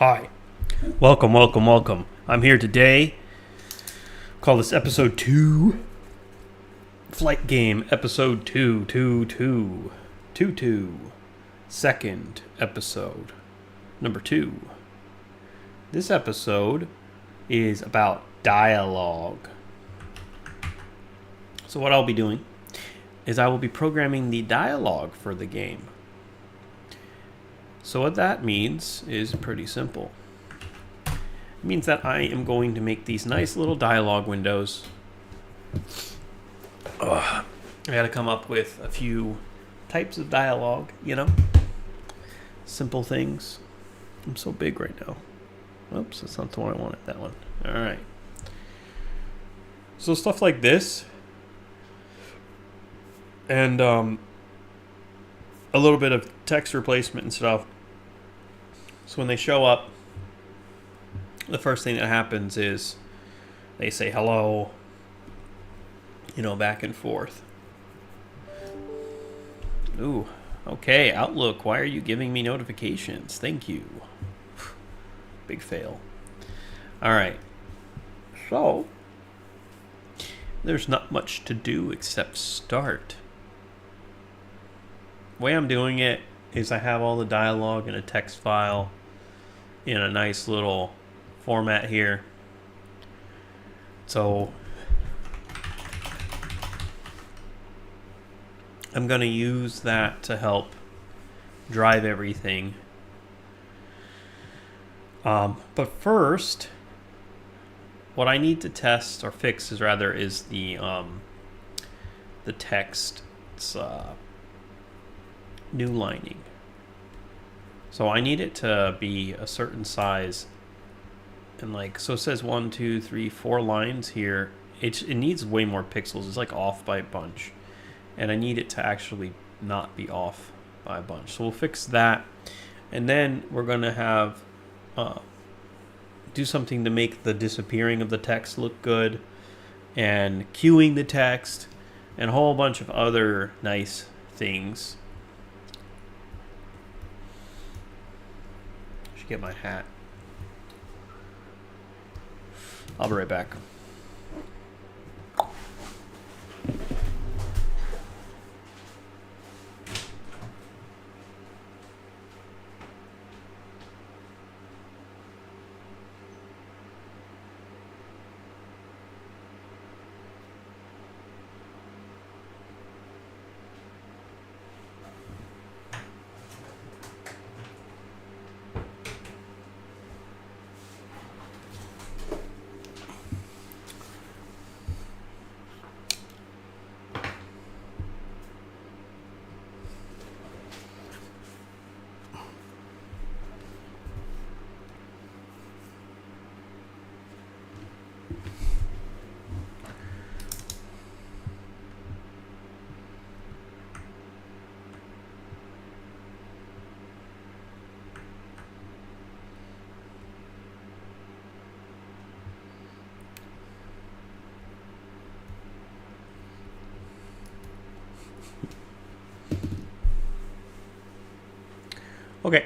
Hi. Welcome, welcome, welcome. I'm here today. Call this episode 2. Flight game episode 2. Second episode. Number 2. This episode is about dialogue. So what I'll be doing is I will be programming the dialogue for the game. So what that means is pretty simple. It means that I am going to make these nice little dialogue windows. I gotta come up with a few types of dialogue, simple things. I'm so big right now. Oops, that's not the one I wanted, that one. Alright. So stuff like this. And a little bit of text replacement and stuff. So when they show up, the first thing that happens is they say hello, back and forth. Ooh, okay, Outlook, why are you giving me notifications? Thank you. Big fail. All right. So, there's not much to do except start. The way I'm doing it is I have all the dialogue in a text file in a nice little format here. So I'm going to use that to help drive everything. But first, what I need to test or fix is the text. It's new lining. So I need it to be a certain size, and so it says 1, 2, 3, 4 lines here. It needs way more pixels. It's off by a bunch, and I need it to actually not be off by a bunch. So we'll fix that, and then we're gonna have do something to make the disappearing of the text look good, and queuing the text, and a whole bunch of other nice things. Get my hat. I'll be right back. Okay.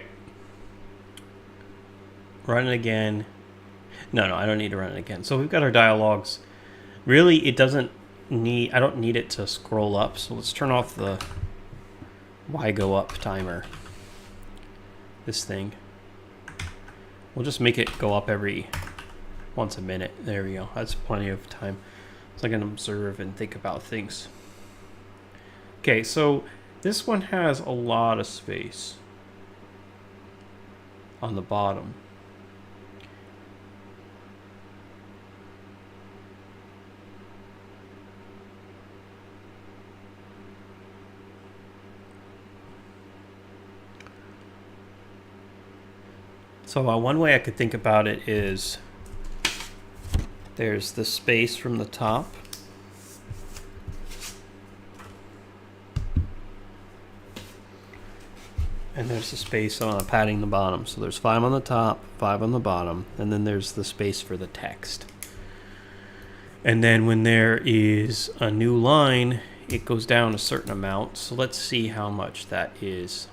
Run it again. No, I don't need to run it again. So we've got our dialogues. Really, I don't need it to scroll up. So let's turn off the why go up timer. This thing. We'll just make it go up every once a minute. There we go. That's plenty of time. So I can observe and think about things. Okay, so this one has a lot of space on the bottom. So one way I could think about it is there's the space from the top. And there's the space on padding the bottom. So there's 5 on the top, 5 on the bottom, and then there's the space for the text. And then when there is a new line, it goes down a certain amount. So let's see how much that is.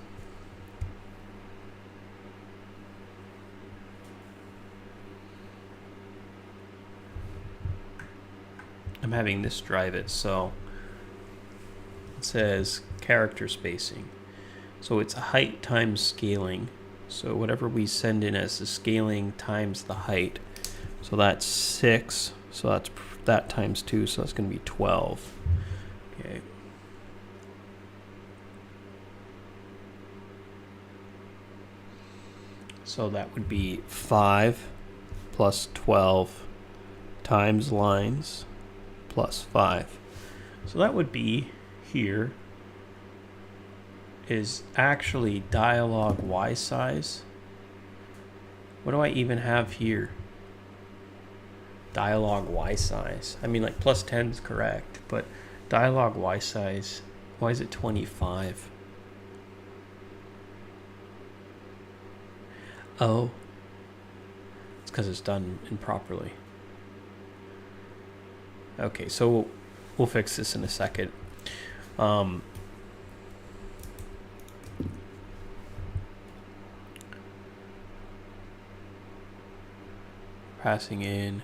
I'm having this drive it. So it says character spacing. So it's height times scaling. So whatever we send in as the scaling times the height. So that's 6. So that's that times 2. So that's going to be 12. Okay. So that would be 5 plus 12 times lines plus 5. So that would be here is actually dialogue Y size. What do I even have here? Dialogue Y size. I mean, like plus 10 is correct, but dialogue Y size, why is it 25? Oh, it's because it's done improperly. Okay, so we'll fix this in a second. Passing in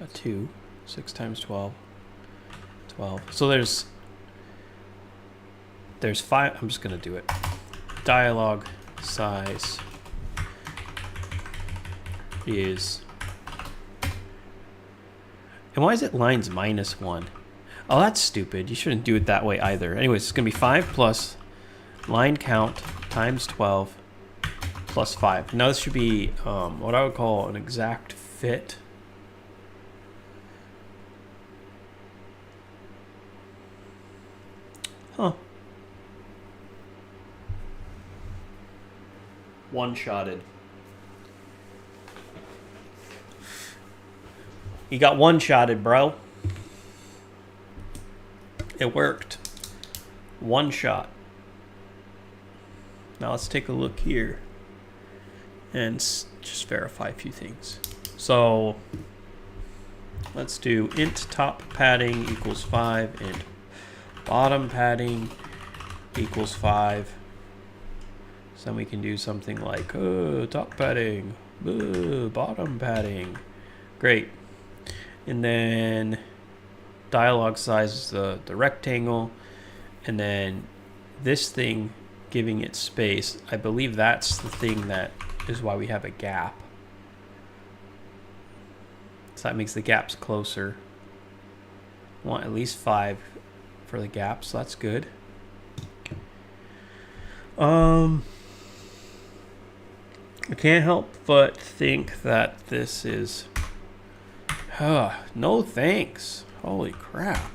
a 2, 6 times 12, 12. So there's 5. I'm just gonna do it. Dialogue size is, and why is it lines minus 1? Oh, that's stupid. You shouldn't do it that way either. Anyways, it's gonna be 5 plus line count times 12 plus 5. Now this should be what I would call an exact fit. Huh. One-shotted. You got one-shotted, bro. It worked. One shot. Now let's take a look here and just verify a few things. So let's do int top padding equals 5, int bottom padding equals 5. So then we can do something like top padding, bottom padding. Great. And then dialogue size is the rectangle. And then this thing giving it space, I believe that's the thing that is why we have a gap. So that makes the gaps closer. We want at least 5 for the gap, so that's good. I can't help but think that this is no thanks. Holy crap.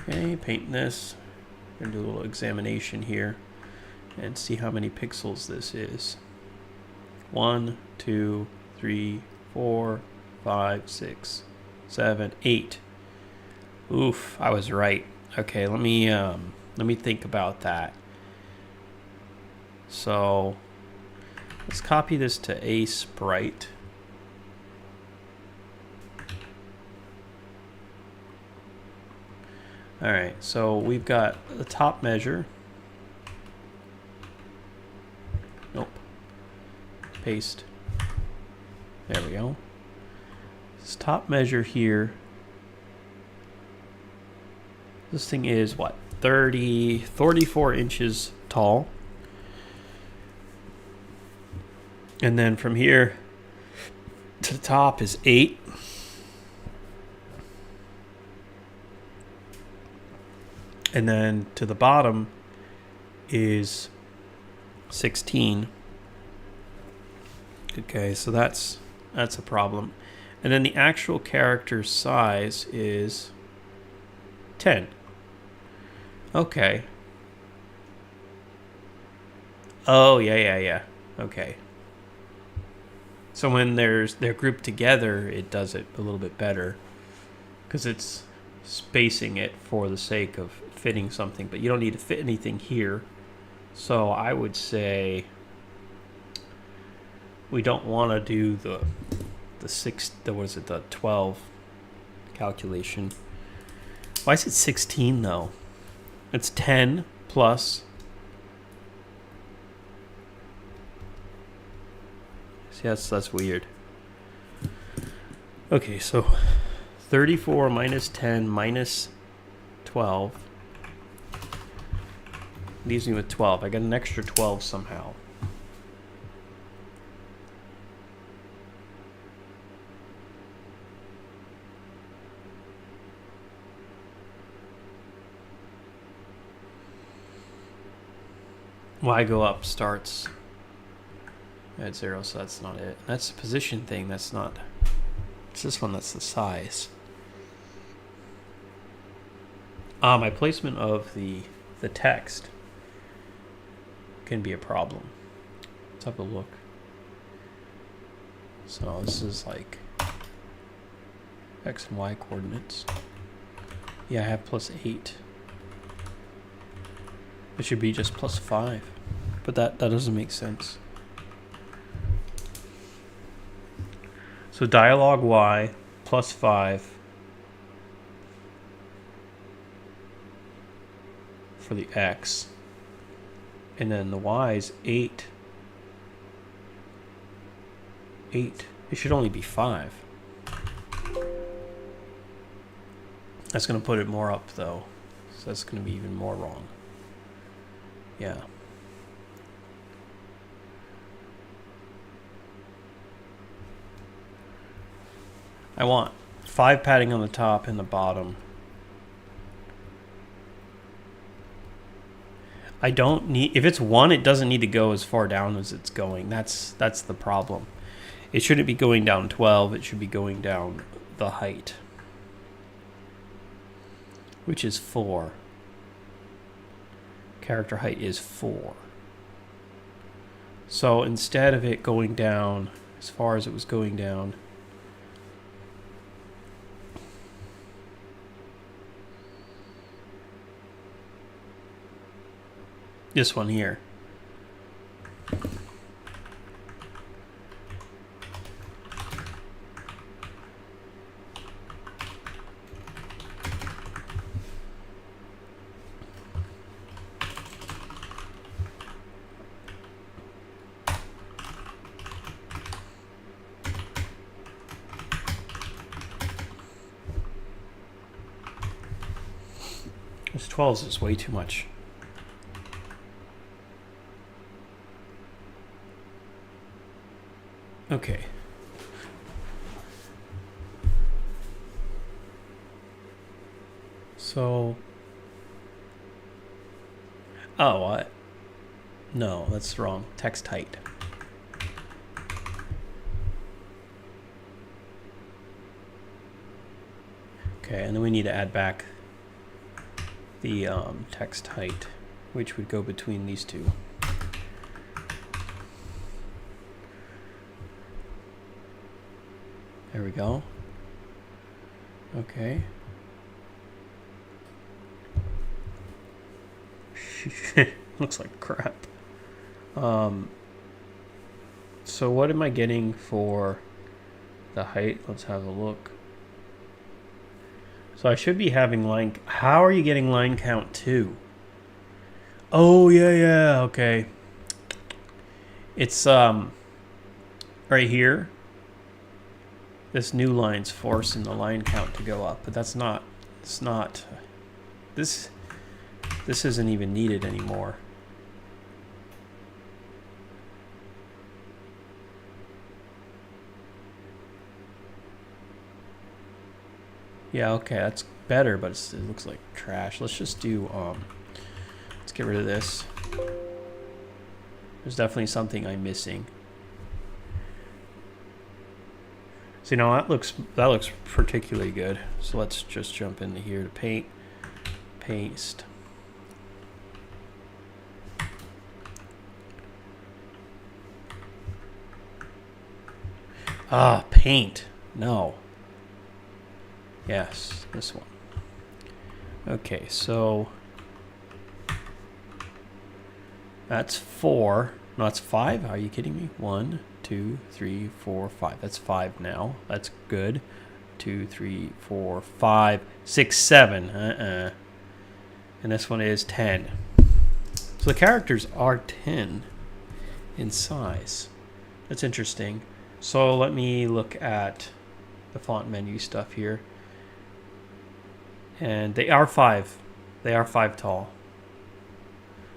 Okay, paint this. I'm gonna do a little examination here and see how many pixels this is. 1, 2, 3, 4, 5, 6, 7, 8. Oof, I was right. Okay, let me think about that. So let's copy this to a sprite. All right, so we've got the top measure. Nope. Paste. There we go. This top measure here. This thing is what? 34 inches tall. And then from here to the top is 8. And then to the bottom is 16. Okay, so that's a problem. And then the actual character size is 10. Okay. Oh, yeah. Okay. So when they're grouped together, it does it a little bit better because it's spacing it for the sake of fitting something, but you don't need to fit anything here. So I would say we don't want to do the 12 calculation. Why is it 16 though? It's 10 plus. See, that's weird. Okay, so 34 minus 10 minus 12 leaves me with 12. I got an extra 12 somehow. Y go up starts at 0, so that's not it. That's the position thing. That's not. It's this one that's the size. My placement of the text can be a problem. Let's have a look. So this is like X and Y coordinates. Yeah, I have +8. It should be just +5, but that doesn't make sense. So dialog Y +5 for the X, and then the Y is 8. 8. It should only be 5. That's going to put it more up though, so that's going to be even more wrong. Yeah. I want 5 padding on the top and the bottom. I don't need, if it's 1, it doesn't need to go as far down as it's going. That's the problem. It shouldn't be going down 12, it should be going down the height, which is 4. Character height is 4. So instead of it going down as far as it was going down, this one here. This 12 is way too much. Okay. So, oh, what? No, that's wrong. Text height. Okay, and then we need to add back the text height, which would go between these two. There we go. Okay. Looks like crap. So what am I getting for the height? Let's have a look. So I should be having line. How are you getting line count 2? Oh yeah, okay. It's right here. This new line's forcing the line count to go up, but that's not. It's not. This isn't even needed anymore. Yeah, okay, that's better, but it looks like trash. Let's just do, let's get rid of this. There's definitely something I'm missing. So, you know, that looks particularly good. So let's just jump into here to paint, paste. Ah, paint. No. Yes, this one. Okay, so that's 4. No, that's 5. Are you kidding me? 1, 2, 3, 4, 5. That's 5 now. That's good. 2, 3, 4, 5, 6, 7. And this one is 10. So the characters are 10 in size. That's interesting. So let me look at the font menu stuff here. And they are 5. They are 5 tall.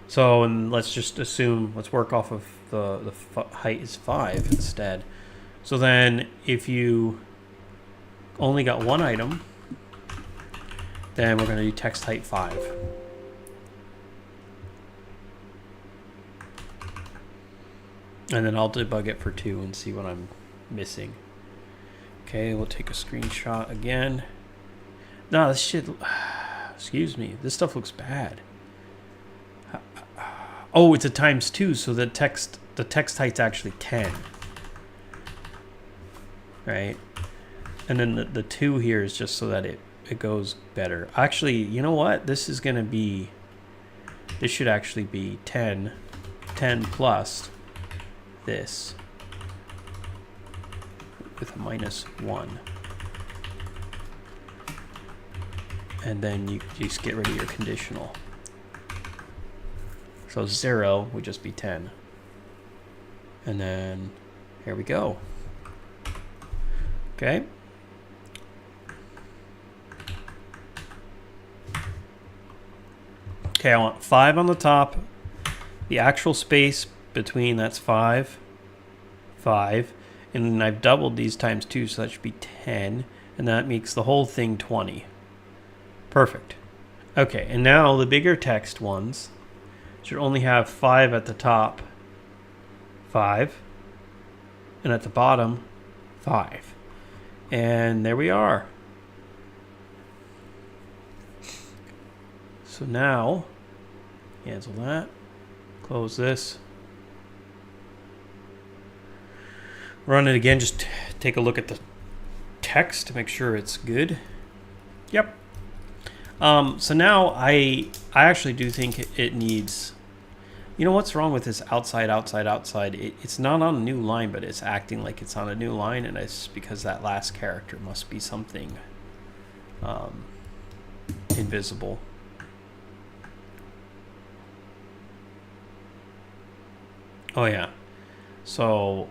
So, and let's just assume, let's work off of the height is 5 instead. So then if you only got one item, then we're going to do text height 5. And then I'll debug it for 2 and see what I'm missing. Okay, we'll take a screenshot again. No, this shit, excuse me, this stuff looks bad. Oh, it's a ×2, so the text height's actually 10. Right? And then the 2 here is just so that it goes better. Actually, you know what? This is going to be, this should actually be 10 plus this with a -1. And then you just get rid of your conditional. So 0 would just be 10. And then here we go. Okay. Okay, I want 5 on the top. The actual space between, that's 5. 5. And then I've doubled these ×2, so that should be 10. And that makes the whole thing 20. Perfect. Okay, and now the bigger text ones should only have 5 at the top, 5, and at the bottom, 5. And there we are. So now, cancel that, close this, run it again, just take a look at the text to make sure it's good. Yep. So now I actually do think it needs, you know what's wrong with this outside? It's not on a new line, but it's acting like it's on a new line, and it's because that last character must be something invisible. Oh yeah. So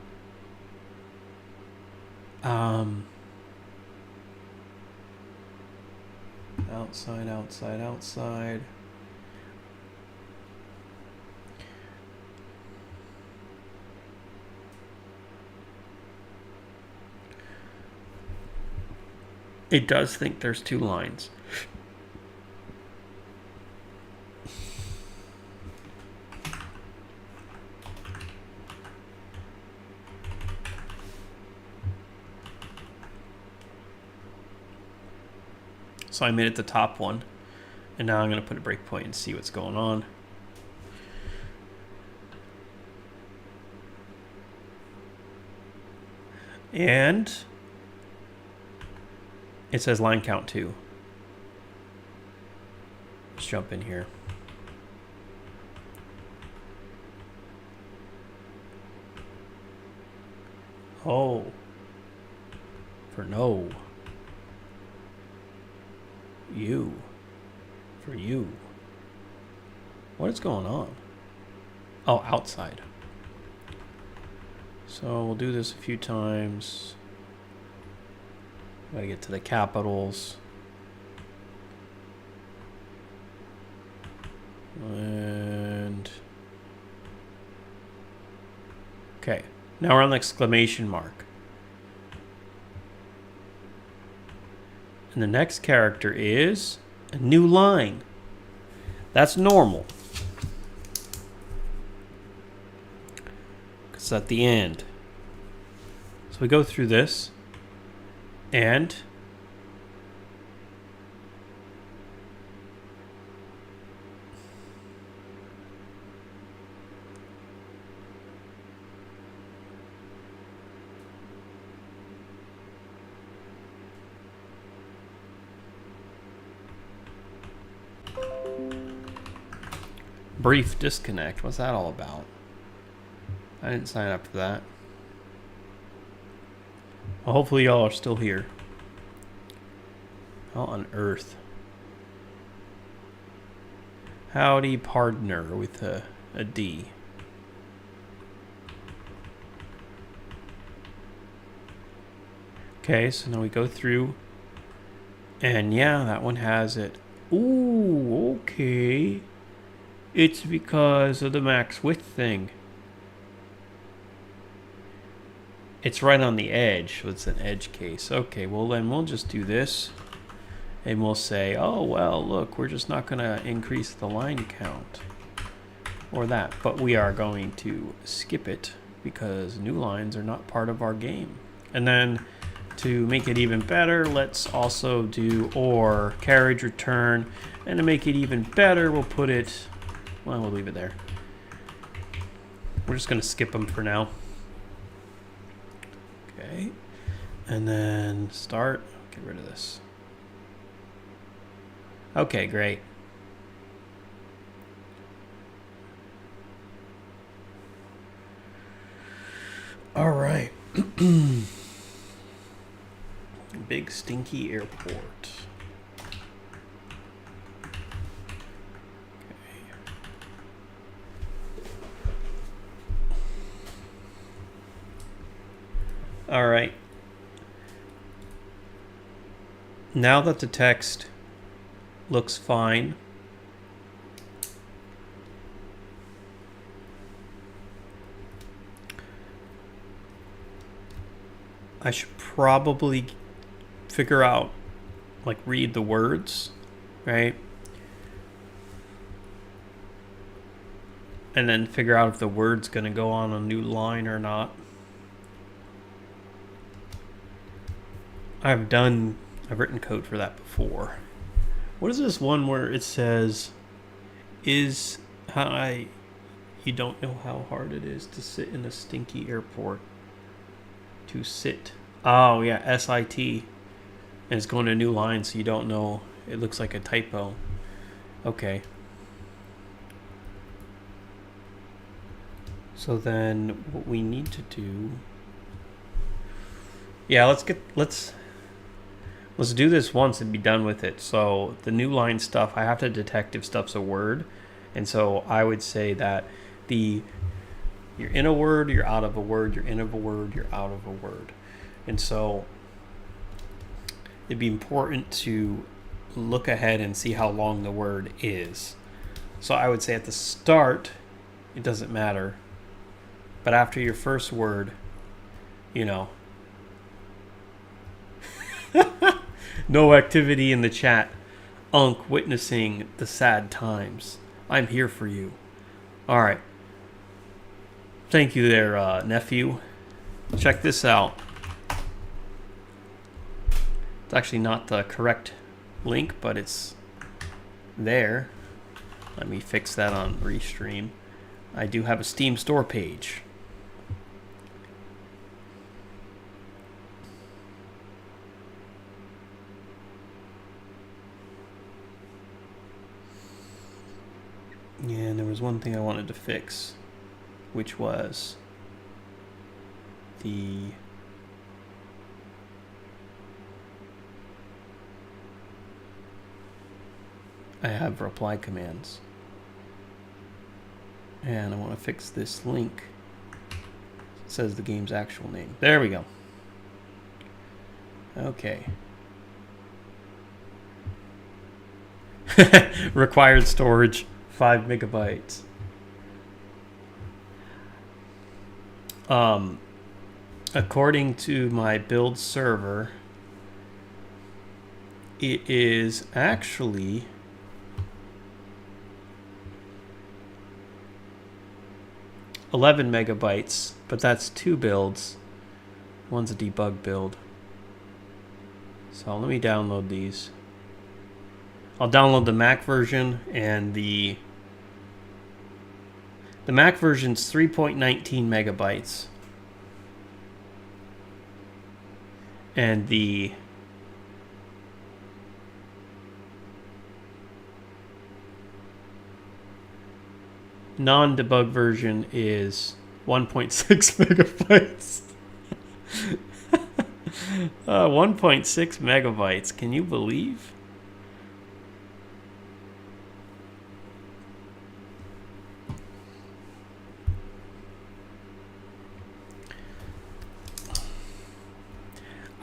outside. It does think there's 2 lines. So I made it the top one, and now I'm going to put a breakpoint and see what's going on. And it says line count 2. Let's jump in here. Oh, for no. You. For you. What is going on? Oh, outside. So we'll do this a few times. Gotta get to the capitals. And okay, now we're on the exclamation mark. And the next character is a new line. That's normal. Because it's at the end. So we go through this. And brief disconnect. What's that all about? I didn't sign up for that. Well, hopefully y'all are still here. How on earth? Howdy Pardner with a D. Okay, so now we go through. And yeah, that one has it. Ooh, okay. It's because of the max width thing. It's right on the edge. So it's an edge case. Okay, well then we'll just do this. And we'll say, oh, well, look, we're just not going to increase the line count. Or that. But we are going to skip it because new lines are not part of our game. And then to make it even better, let's also do or carriage return. And to make it even better, we'll put it, well, we'll leave it there. We're just going to skip them for now. Okay. And then start. Get rid of this. Okay, great. All right. Big stinky airport. Okay. All right. Now that the text looks fine, I should probably figure out, like, read the words, right? And then figure out if the word's going to go on a new line or not. I've written code for that before. What is this one where it says, you don't know how hard it is to sit in a stinky airport. To sit. Oh, yeah, S-I-T. And it's going to a new line, so you don't know. It looks like a typo. Okay. So then what we need to do... Yeah, let's do this once and be done with it. So the new line stuff, I have to detect if stuff's a word. And so I would say that you're in a word, you're out of a word, you're in a word, you're out of a word. And so it'd be important to look ahead and see how long the word is. So I would say at the start, it doesn't matter. But after your first word, you know. No activity in the chat. Unk witnessing the sad times. I'm here for you. All right. Thank you there, nephew. Check this out. It's actually not the correct link, but it's there. Let me fix that on Restream. I do have a Steam store page. Yeah, and there was one thing I wanted to fix, which was I have reply commands. And I want to fix this link. It says the game's actual name. There we go. Okay. Required storage, 5 megabytes. According to my build server, it is actually 11 megabytes, but that's 2 builds. One's a debug build. So let me download these. I'll download the Mac version, and the Mac version's 3.19 megabytes. And the non-debug version is 1.6 megabytes. 1.6 megabytes. Can you believe?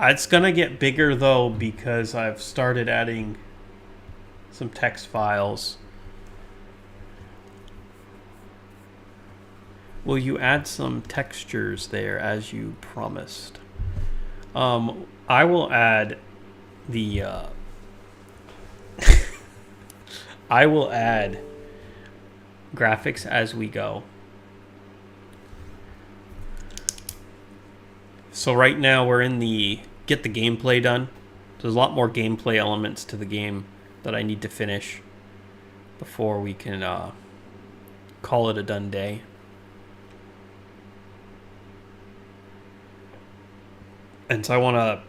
It's gonna get bigger though because I've started adding some text files. Will you add some textures there as you promised? I will add the I will add graphics as we go. So right now we're in the get the gameplay done. There's a lot more gameplay elements to the game that I need to finish before we can call it a done day. And so I want to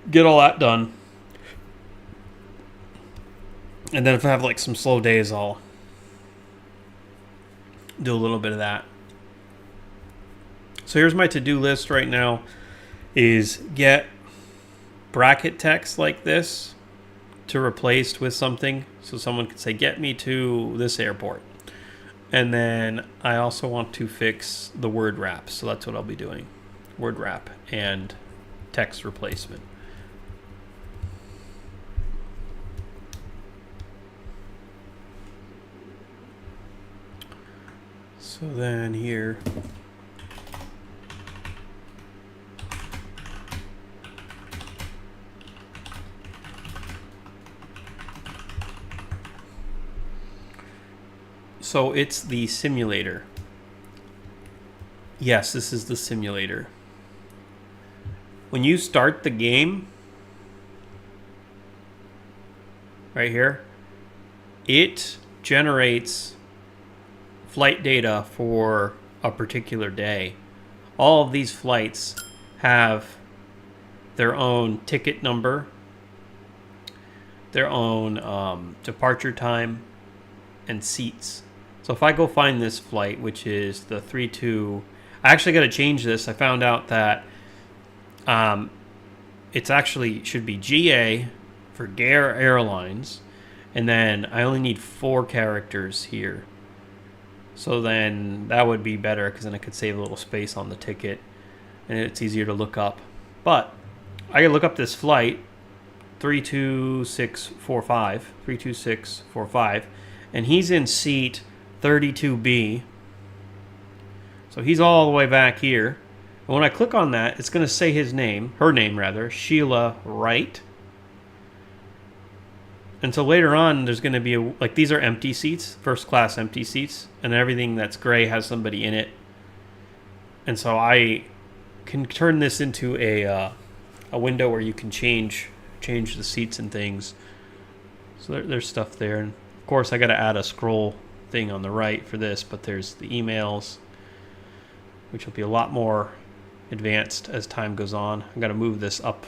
get all that done. And then if I have like some slow days, I'll do a little bit of that. So here's my to-do list right now is get bracket text like this to replace with something. So someone could say, get me to this airport. And then I also want to fix the word wrap. So that's what I'll be doing. Word wrap and text replacement. So then here, so it's the simulator. Yes, this is the simulator. When you start the game, right here, it generates flight data for a particular day. All of these flights have their own ticket number, their own departure time, and seats. So if I go find this flight, which is the 32, I actually got to change this. I found out that it's actually should be GA for Gair Airlines, and then I only need 4 characters here. So then that would be better because then I could save a little space on the ticket and it's easier to look up. But I can look up this flight 32645, and he's in seat 32B. So he's all the way back here. And when I click on that, it's going to say his name, her name rather, Sheila Wright. And so later on, there's going to be, like, these are empty seats, first class empty seats, and everything that's gray has somebody in it. And so I can turn this into a window where you can change the seats and things. So there's stuff there. And of course, I got to add a scroll thing on the right for this, but there's the emails, which will be a lot more advanced as time goes on. I got to move this up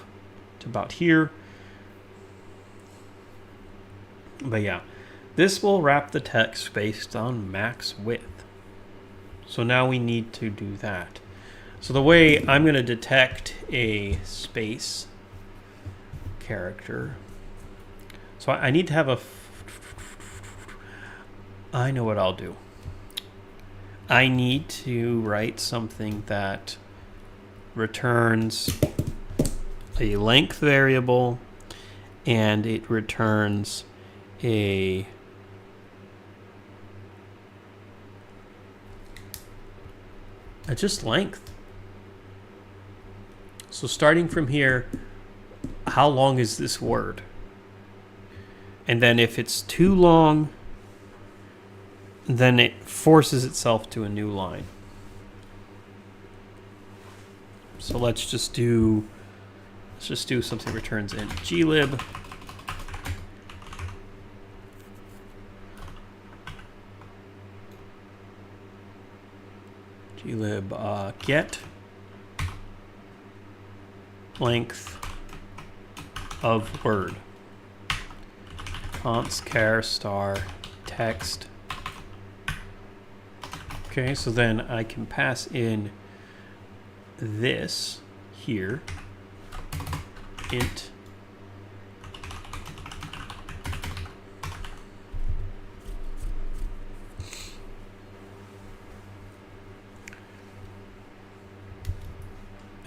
to about here. But yeah, this will wrap the text based on max width. So now we need to do that. So the way I'm going to detect a space character. So I need to have I know what I'll do. I need to write something that returns a length variable and it returns just length. So starting from here, how long is this word? And then if it's too long, then it forces itself to a new line. So let's just do something returns in glib. glib get length of word const char star text. Okay, so then I can pass in this here int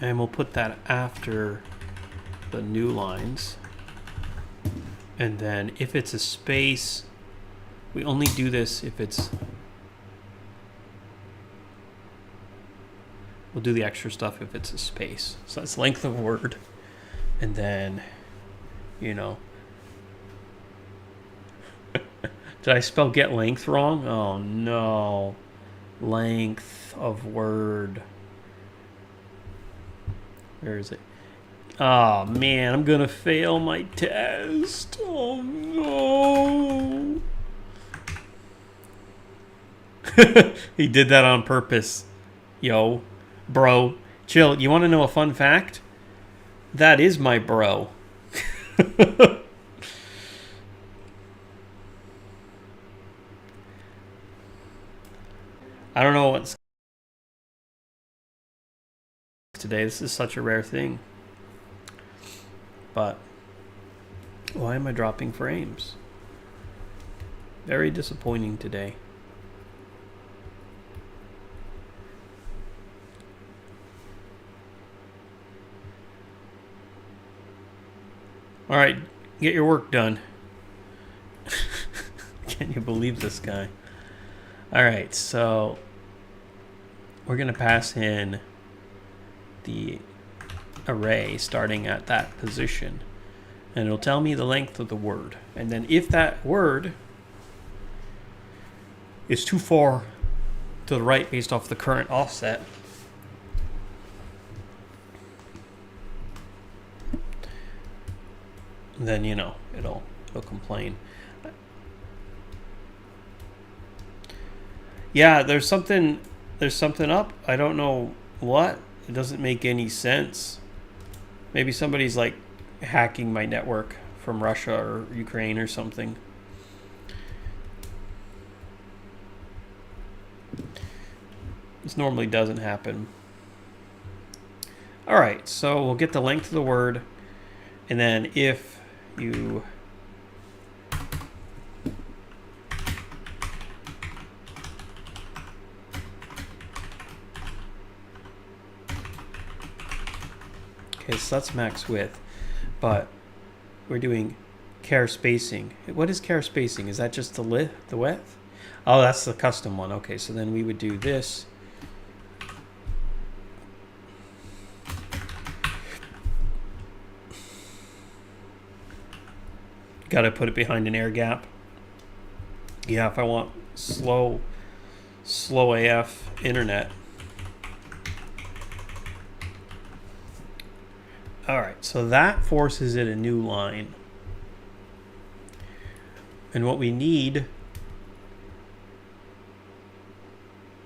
And we'll put that after the new lines. And then if it's a space, we only do this if it's... We'll do the extra stuff if it's a space. So that's length of word. And then, you know... Did I spell get length wrong? Oh no. Length of word. Where is it? Oh man, I'm gonna fail my test. Oh no. He did that on purpose. Yo, bro, chill. You want to know a fun fact? That is my bro. I don't know what's today. This is such a rare thing. But why am I dropping frames? Very disappointing today. All right, get your work done. Can you believe this guy? All right, so we're going to pass in the array starting at that position. And it'll tell me the length of the word. And then if that word is too far to the right based off the current offset, then, you know, it'll complain. Yeah, there's something up. I don't know what. It doesn't make any sense. Maybe somebody's like hacking my network from Russia or Ukraine or something. This normally doesn't happen. All right, so we'll get the length of the word, and then if you okay, so that's max width, but we're doing char spacing. What is char spacing? Is that just the width? Oh, that's the custom one. Okay, so then we would do this. Got to put it behind an air gap. Yeah, if I want slow AF internet. All right, so that forces it a new line. And what we need,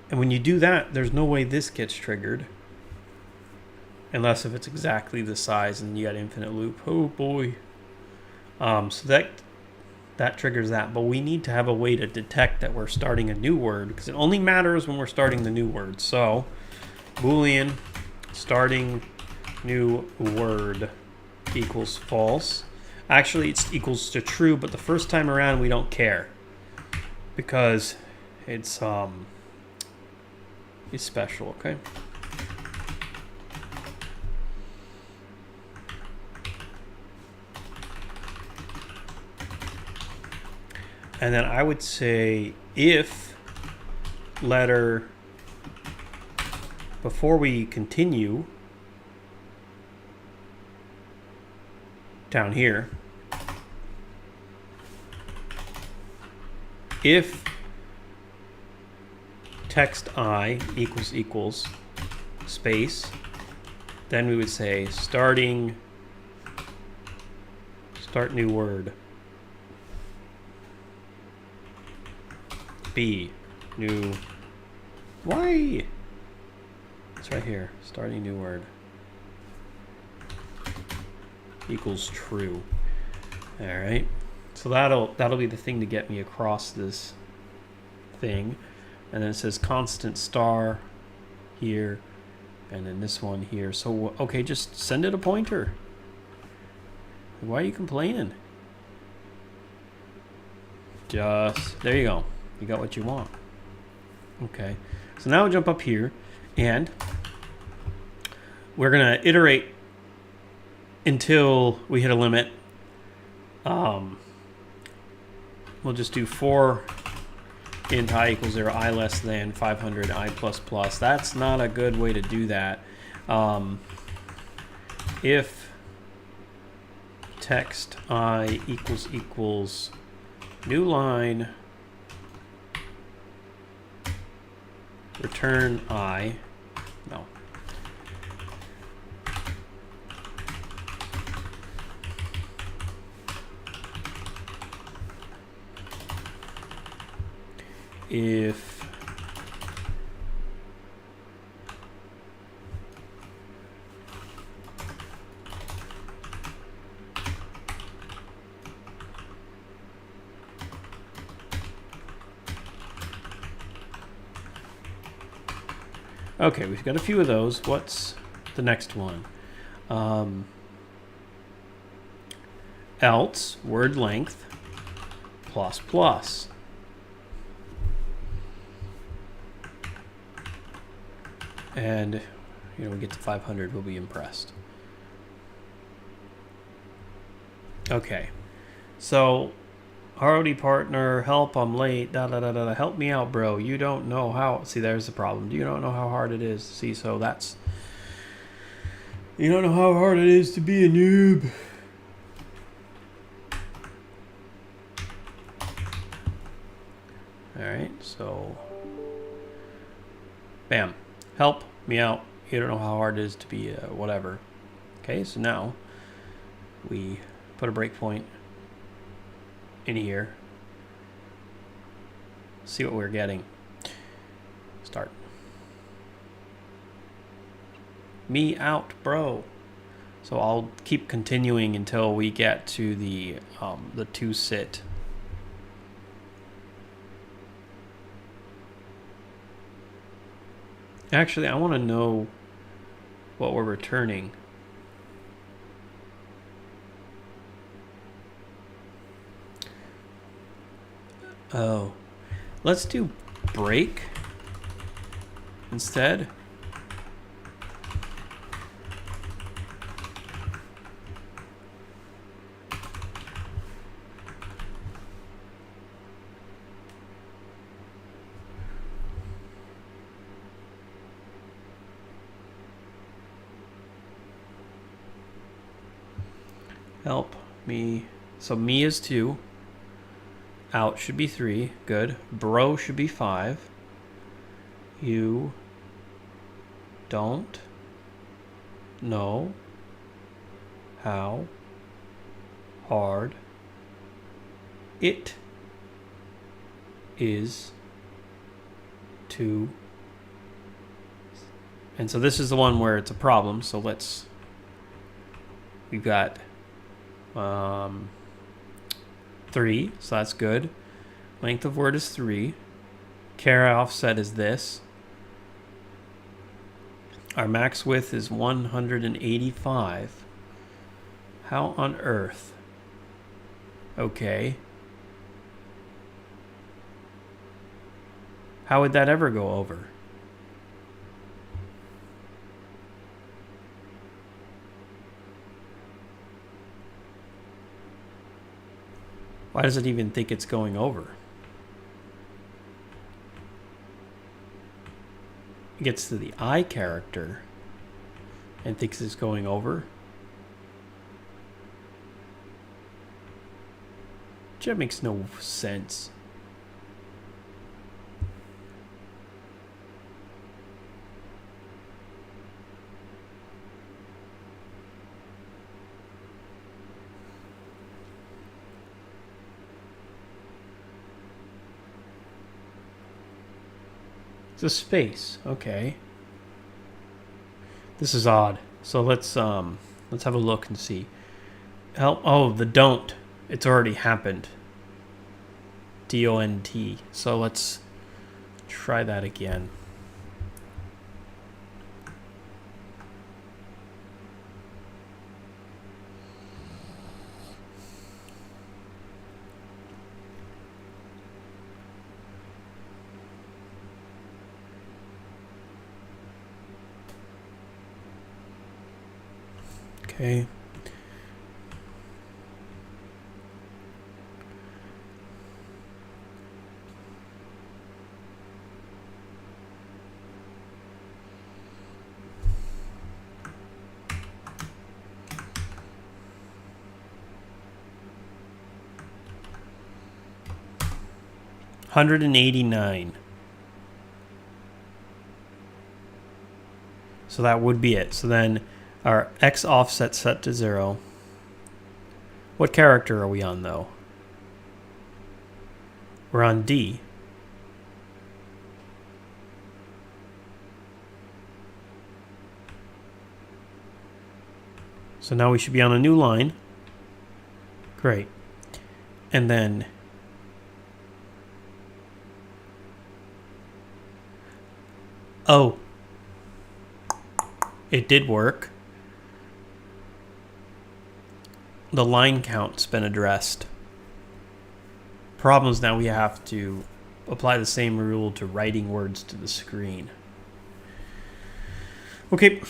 and when you do that, there's no way this gets triggered. Unless if it's exactly the size and you got infinite loop. Oh boy. So that triggers that. But we need to have a way to detect that we're starting a new word, because it only matters when we're starting the new word. So Boolean starting new word equals false. Actually, it's equals to true, but the first time around we don't care because it's special, okay? And then I would say if letter before we continue down here, if text I equals space, then we would say start new word. B, new, why? It's right here, starting new word. Equals true. All right, so that'll be the thing to get me across this thing. And then it says constant star here, and then this one here. So okay, just send it a pointer. Why are you complaining? Just there you go. You got what you want. Okay, so now we'll jump up here, and we're going to iterate until we hit a limit. We'll just do for int I equals 0, I less than 500, I plus plus. That's not a good way to do that. If text I equals new line, return I, no. If okay, we've got a few of those. What's the next one? Else word length plus plus. And we get to 500, we'll be impressed. Okay, so Hardy partner, help, I'm late, da da da da, help me out, bro. You don't know how, see, there's the problem. You don't know how hard it is. See, so that's, you don't know how hard it is to be a noob. All right, so, bam, help me out. You don't know how hard it is to be whatever. Okay, so now we put a breakpoint in here. See what we're getting. Start. Me out, bro. So I'll keep continuing until we get to the to sit. Actually, I want to know what we're returning. Oh, let's do break instead. Help me. So me is 2. Out should be 3. Good. Bro should be 5. You don't know how hard it is to. And so this is the one where it's a problem. So we've got 3, so that's good. Length of word is 3. Char offset is this. Our max width is 185. How on earth? Okay. How would that ever go over? Why does it even think it's going over? It gets to the I character and thinks it's going over. That makes no sense. It's a space. Okay. This is odd. So let's have a look and see. Help. Oh, the don't. It's already happened. D-O-N-T. So let's try that again. Okay. $189. So that would be it. So then our X offset set to 0. What character are we on though? We're on D. So now we should be on a new line. Great. And then oh, it did work. The line count's been addressed. Problem is now we have to apply the same rule to writing words to the screen. Okay.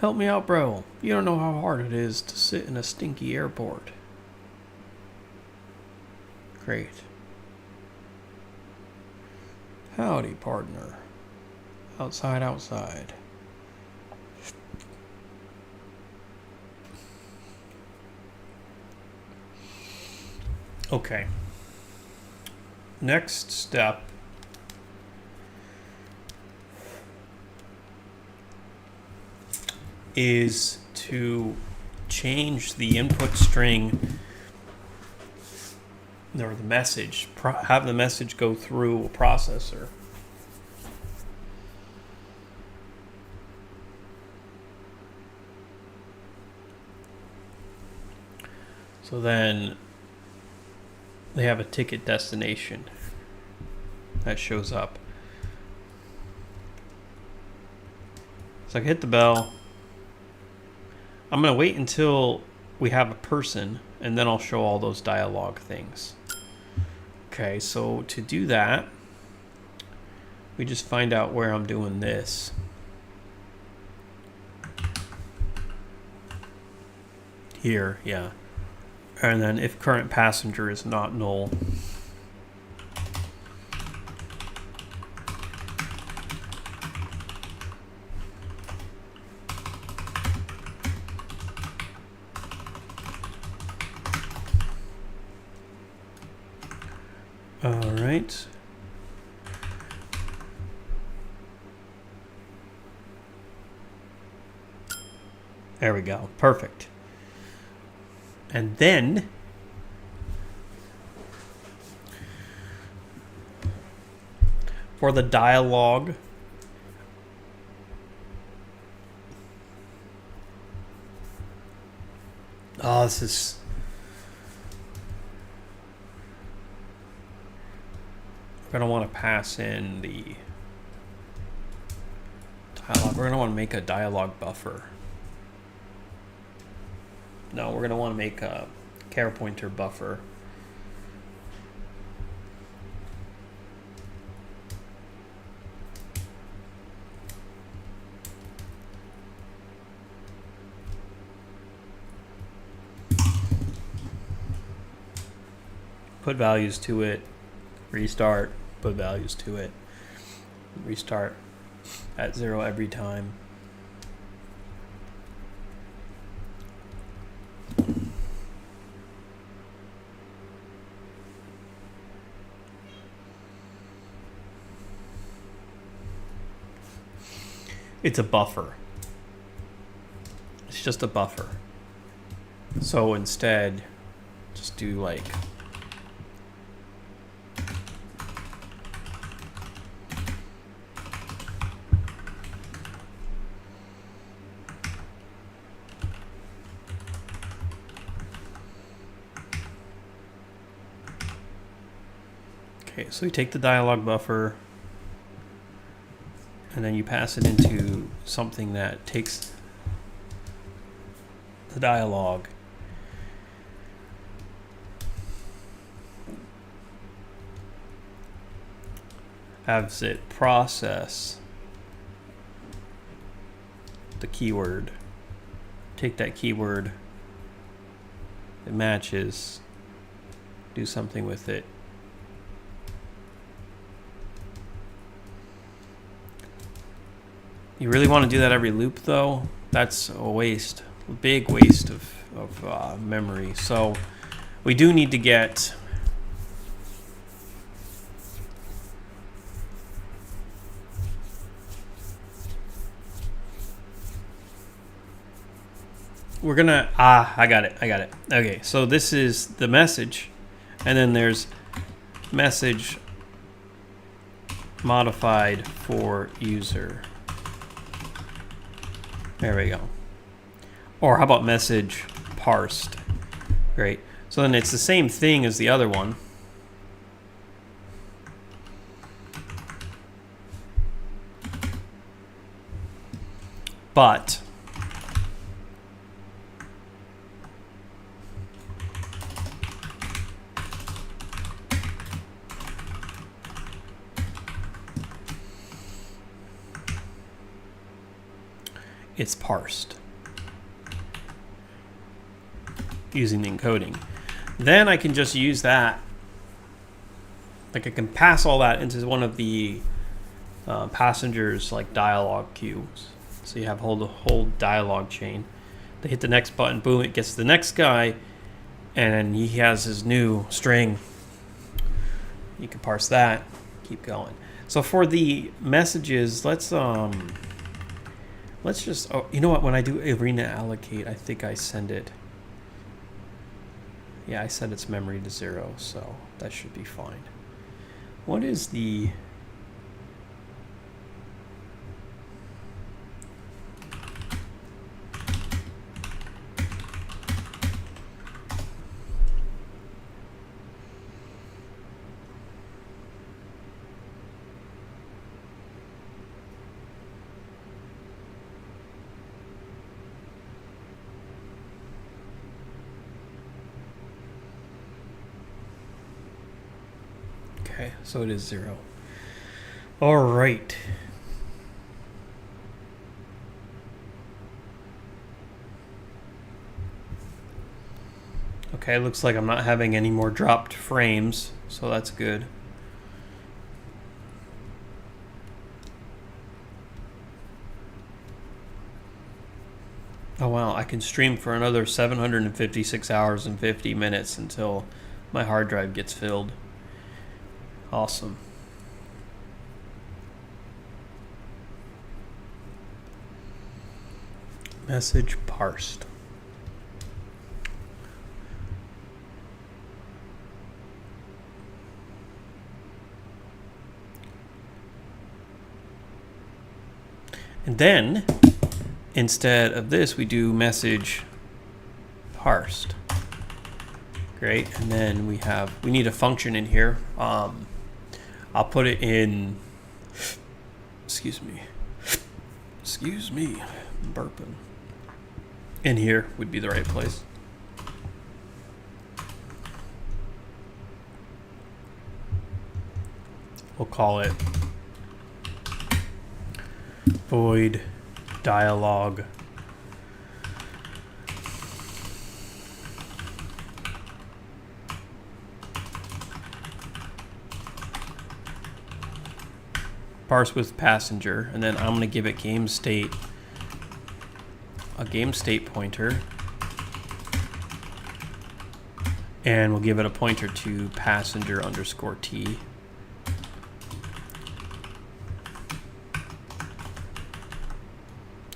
Help me out, bro. You don't know how hard it is to sit in a stinky airport. Great. Howdy, partner. Outside, outside. Okay. Next step is to change the input string or the message, have the message go through a processor. So then they have a ticket destination that shows up. So I can hit the bell. I'm going to wait until we have a person, and then I'll show all those dialogue things. Okay, so to do that, we just find out where I'm doing this. Here, yeah. And then if current passenger is not null. All right. There we go. Perfect. And then for the dialogue, oh, this is, we're going to want to pass in the dialogue. We're going to want to make a dialogue buffer. No, we're going to want to make a char pointer buffer. put values to it, restart, put values to it, restart at 0 every time. It's a buffer. It's just a buffer. So instead, just do like okay, so you take the dialog buffer and then you pass it into something that takes the dialog has it process the keyword, take that keyword, it matches, do something with it. You really want to do that every loop though? That's a waste, a big waste of memory. So we do need to get we're gonna, I got it. Okay, so this is the message, and then there's message modified for user. There we go. Or how about message parsed? Great. So then it's the same thing as the other one. But it's parsed using the encoding. Then I can just use that, like I can pass all that into one of the passengers like dialog queues. So you have the whole dialog chain. They hit the next button, boom, it gets to the next guy, and he has his new string. You can parse that, keep going. So for the messages, let's just, oh, you know what, when I do arena allocate, I think I send it, yeah, I set its memory to 0, so that should be fine. What is the, okay, so it is 0. All right. Okay, looks like I'm not having any more dropped frames, so that's good. Oh wow, I can stream for another 756 hours and 50 minutes until my hard drive gets filled. Awesome. Message parsed. And then, instead of this, we do message parsed. Great, and then we need a function in here. I'll put it in, excuse me, I'm burping. In here would be the right place. We'll call it void dialog parse with passenger, and then I'm going to give it game state, a game state pointer, and we'll give it a pointer to passenger underscore t.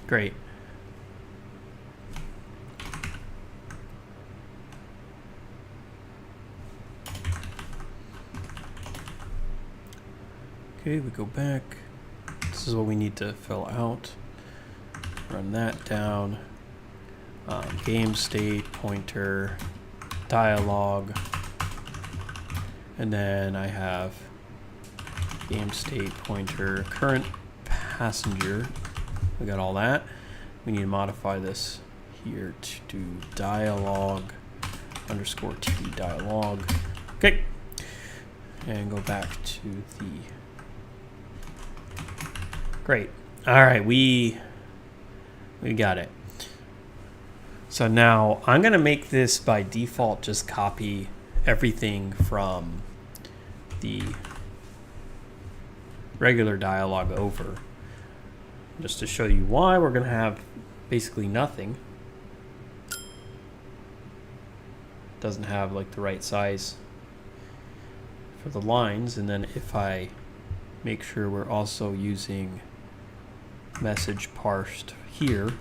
Great. Okay, we go back. This is what we need to fill out. Run that down. Game state, pointer, dialog. And then I have game state, pointer, current passenger. We got all that. We need to modify this here to do dialog underscore t dialog. Okay. And go back to the... Great. All right, we got it. So now I'm going to make this by default just copy everything from the regular dialog over. Just to show you why, we're going to have basically nothing. Doesn't have like the right size for the lines. And then if I make sure we're also using message parsed here,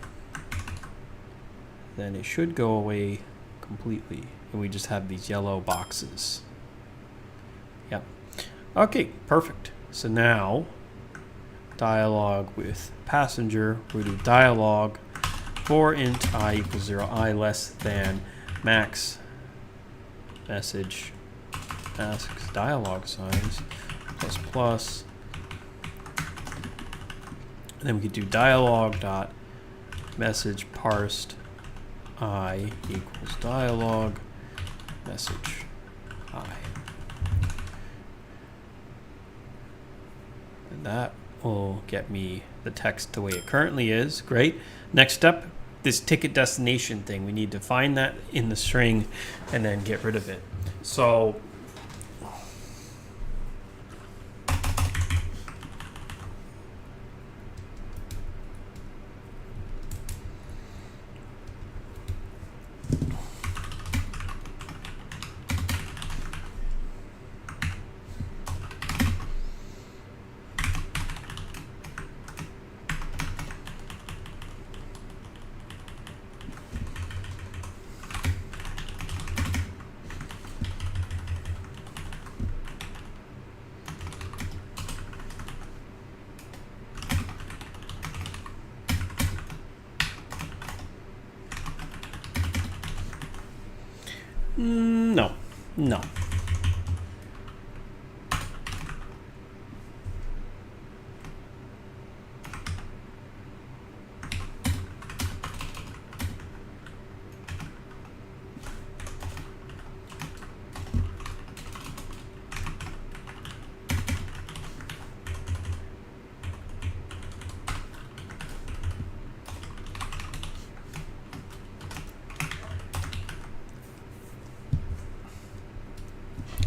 then it should go away completely, and we just have these yellow boxes. Yep. Okay, perfect. So now dialog with passenger, we do dialog for int I equals 0, I less than max message asks dialog signs plus plus. And then we could do dialog dot message parsed I equals dialog message I. And that will get me the text the way it currently is. Great. Next step, this ticket destination thing. We need to find that in the string and then get rid of it. So no.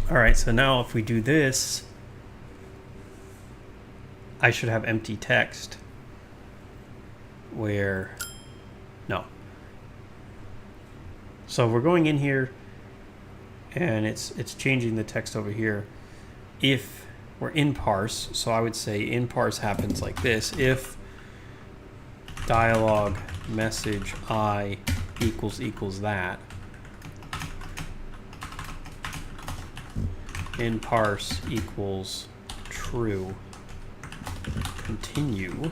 All right, so now if we do this, I should have empty text where, no. So we're going in here and it's changing the text over here. If we're in parse, so I would say in parse happens like this. If dialog message I equals that, in parse equals true, continue.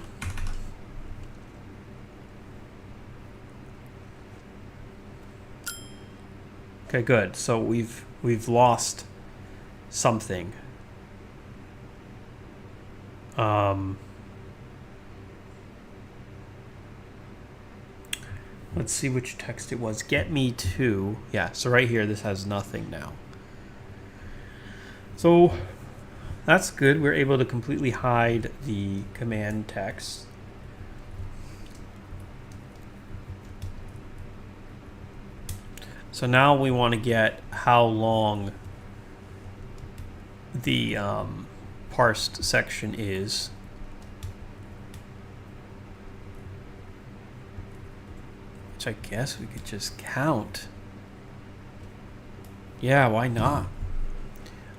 Okay, good. So we've lost something. Let's see which text it was. Get me to, yeah, so right here this has nothing now. So that's good. We're able to completely hide the command text. So now we want to get how long the parsed section is. which I guess we could just count. Yeah, why not?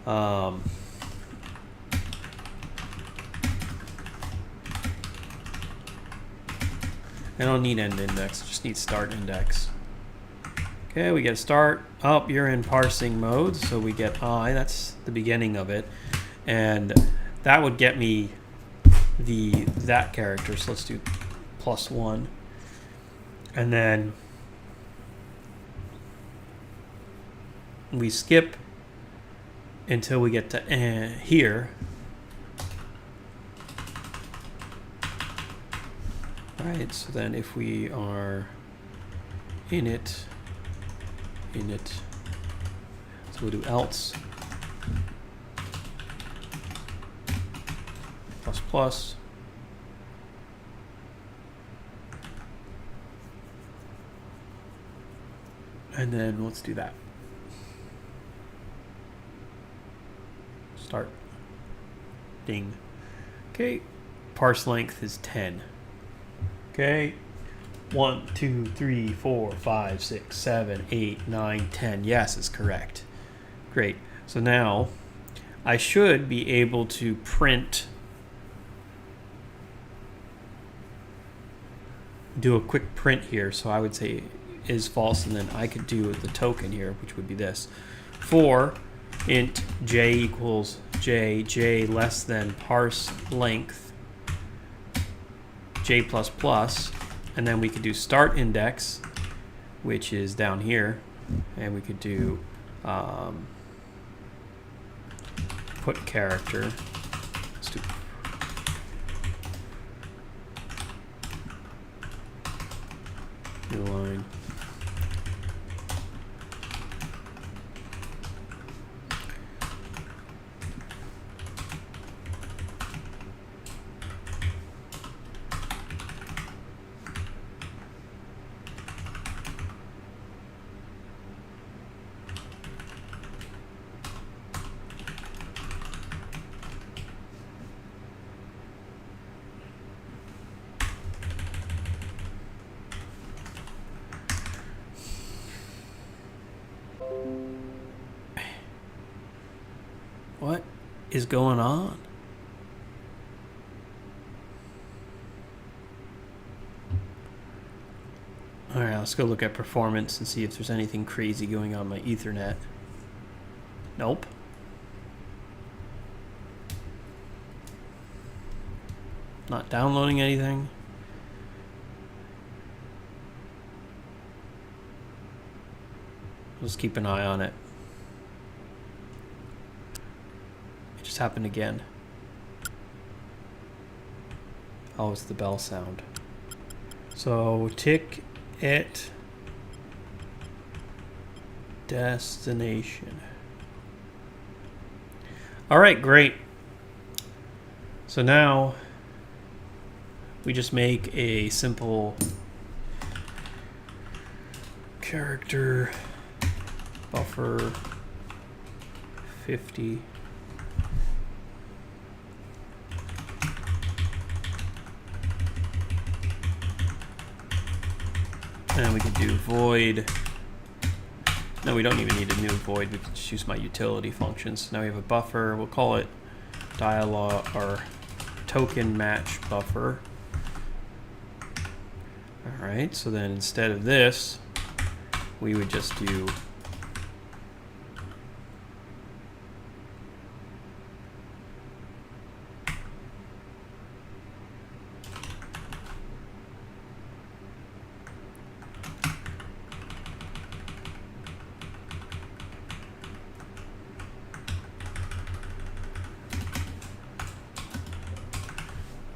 I don't need end index, I just need start index. Okay, we get start. Oh, you're in parsing mode, so we get I. That's the beginning of it, and that would get me that character. So let's do +1, and then we skip until we get to here. Right. So then, if we are in it. So we'll do else ++, and then let's do that. Start. Ding. Okay. Parse length is 10. Okay. 1, 2, 3, 4, 5, 6, 7, 8, 9, 10. Yes, is correct. Great. So now I should be able to print, do a quick print here. So I would say is false, and then I could do the token here, which would be this. For int j equals j less than parse length j++. And then we could do start index, which is down here, and we could do put character. Let's do new line. What is going on? All right, let's go look at performance and see if there's anything crazy going on my Ethernet. Nope. Not downloading anything. Let's keep an eye on it. It just happened again. Oh, it's the bell sound. So tick it destination. All right, great. So now we just make a simple character buffer 50. And we can do void. No, we don't even need a new void. We can just use my utility functions. Now we have a buffer. We'll call it dialog or token match buffer. All right. So then instead of this, we would just do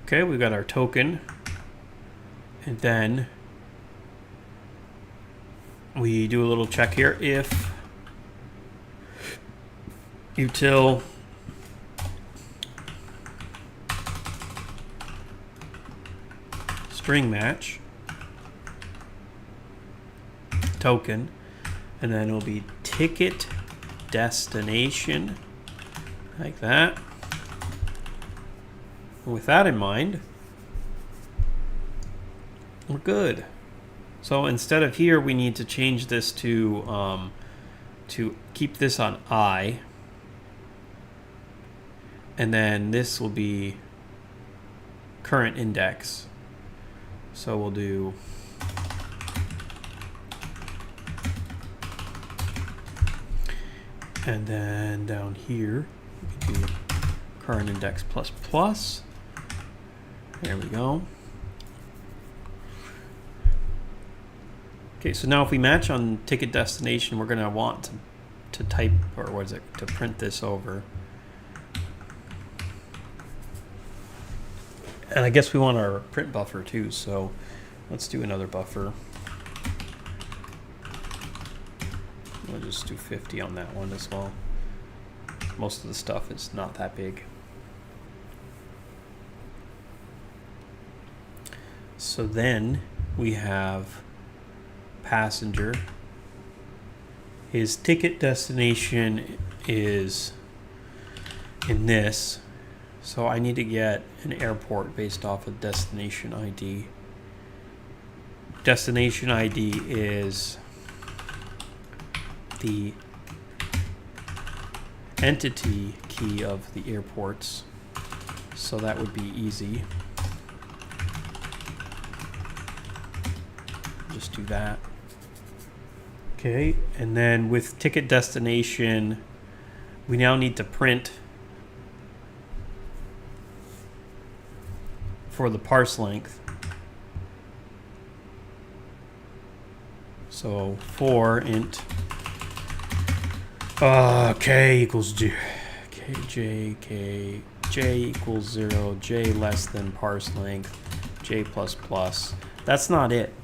okay, we've got our token, and then we do a little check here. If util string match token, and then it'll be ticket destination, like that. With that in mind, we're good. So instead of here, we need to change this to keep this on I. And then this will be current index. So we'll do and then down here we can do current index plus plus. There we go. Okay, so now if we match on ticket destination, we're going to want to type, or what is it, to print this over. And I guess we want our print buffer too, so let's do another buffer. We'll just do 50 on that one as well. Most of the stuff is not that big. So then we have passenger. His ticket destination is in this. So I need to get an airport based off of destination ID. Destination ID is the entity key of the airports. So that would be easy. Just do that. Okay, and then with ticket destination, we now need to print for the parse length. So for int k equals j, j equals 0, j less than parse length, j plus plus. That's not it.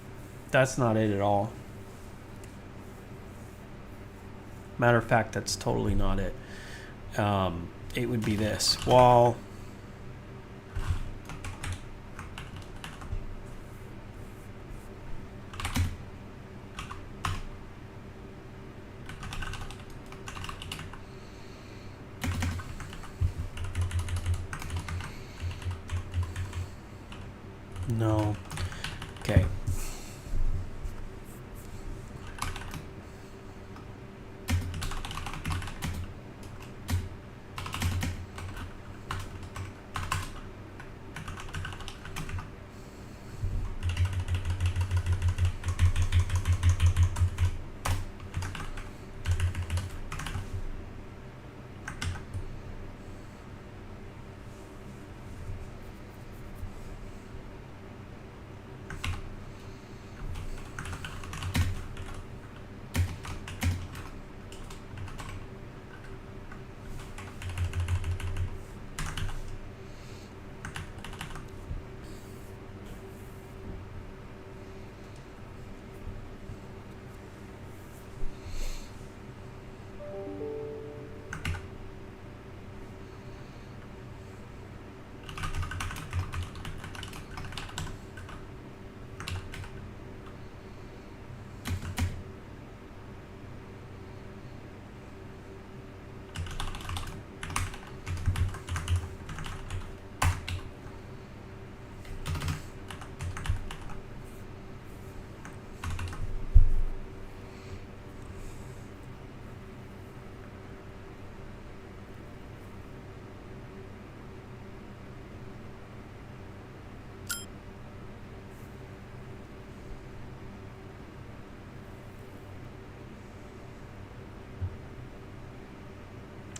That's not it at all. Matter of fact, that's totally not it. It would be this. While no. Okay.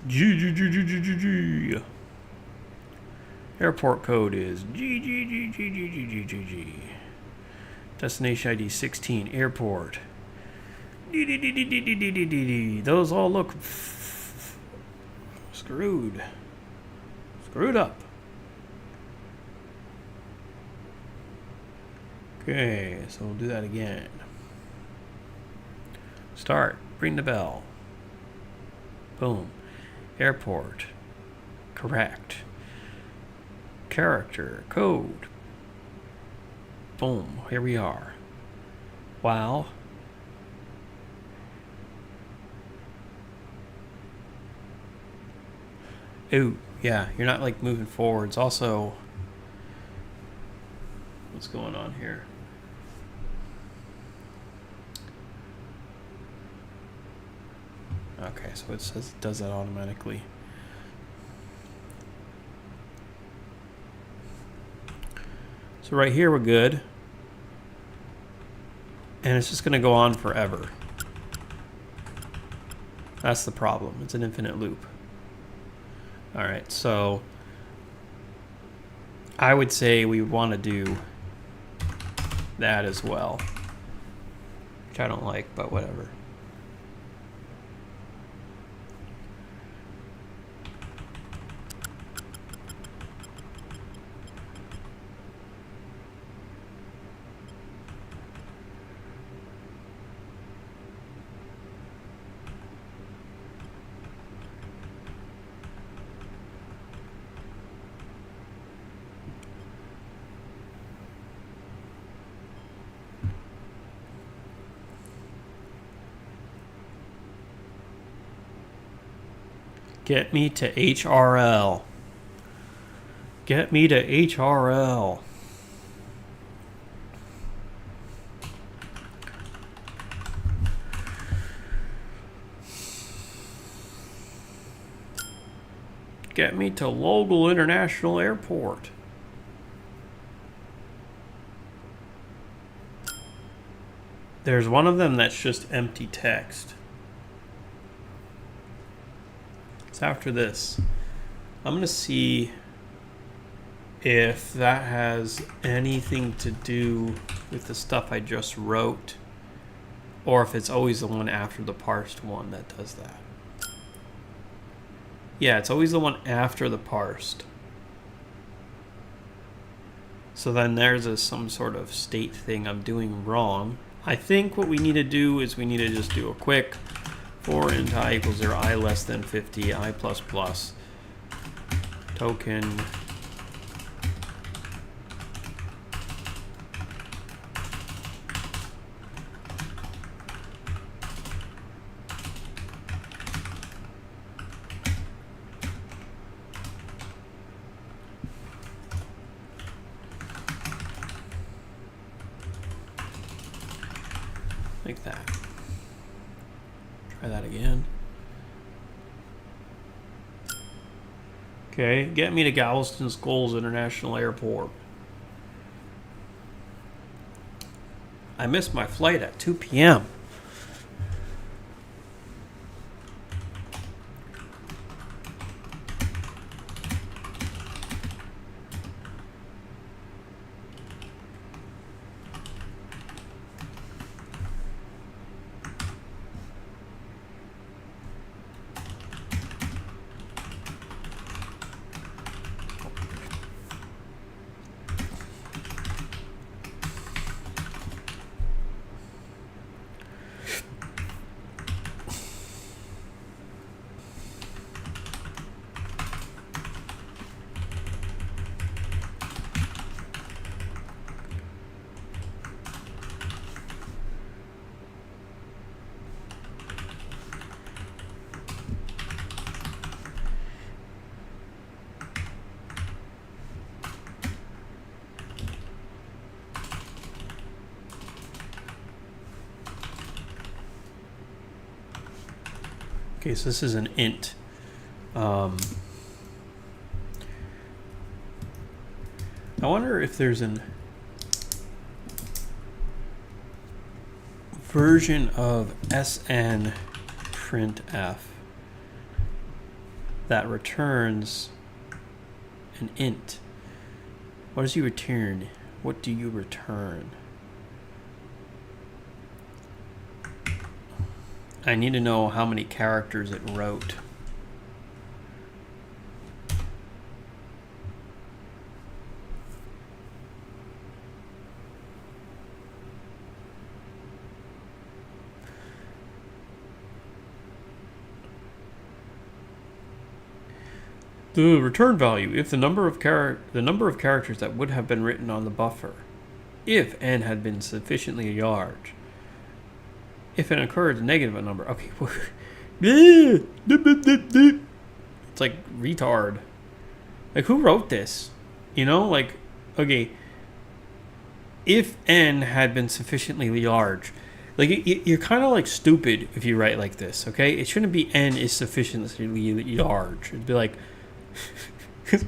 G. Airport code is G. Destination ID 16. Airport. Those all look screwed up. Okay, so we'll do that again. Start. Ring the bell. Boom. Airport. Correct. Character. Code. Boom. Here we are. Wow. Ooh, yeah, you're not like moving forwards. Also, what's going on here? Okay, so it says it does that automatically. So right here we're good. And it's just going to go on forever. That's the problem. It's an infinite loop. All right, so I would say we want to do that as well, which I don't like, but whatever. Get me to HRL. Get me to HRL. Get me to Logal International Airport. There's one of them that's just empty text. It's after this. I'm going to see if that has anything to do with the stuff I just wrote, or if it's always the one after the parsed one that does that. Yeah, it's always the one after the parsed. So then there's some sort of state thing I'm doing wrong. I think what we need to do is we need to just do a quick for int I equals 0, I less than 50, I plus plus, token like that. Try that again. Okay, get me to Galveston Skulls International Airport. I missed my flight at 2 p.m. Okay, so this is an int. I wonder if there's an version of SN printf that returns an int. What does you return? What do you return? I need to know how many characters it wrote. The return value, if the number of characters that would have been written on the buffer, if n had been sufficiently large. If it occurs negative a number, okay. It's like retard. Like, who wrote this? You know, like, okay. If n had been sufficiently large, Like, you're kind of like stupid if you write like this, okay? It shouldn't be n is sufficiently large. It'd be like,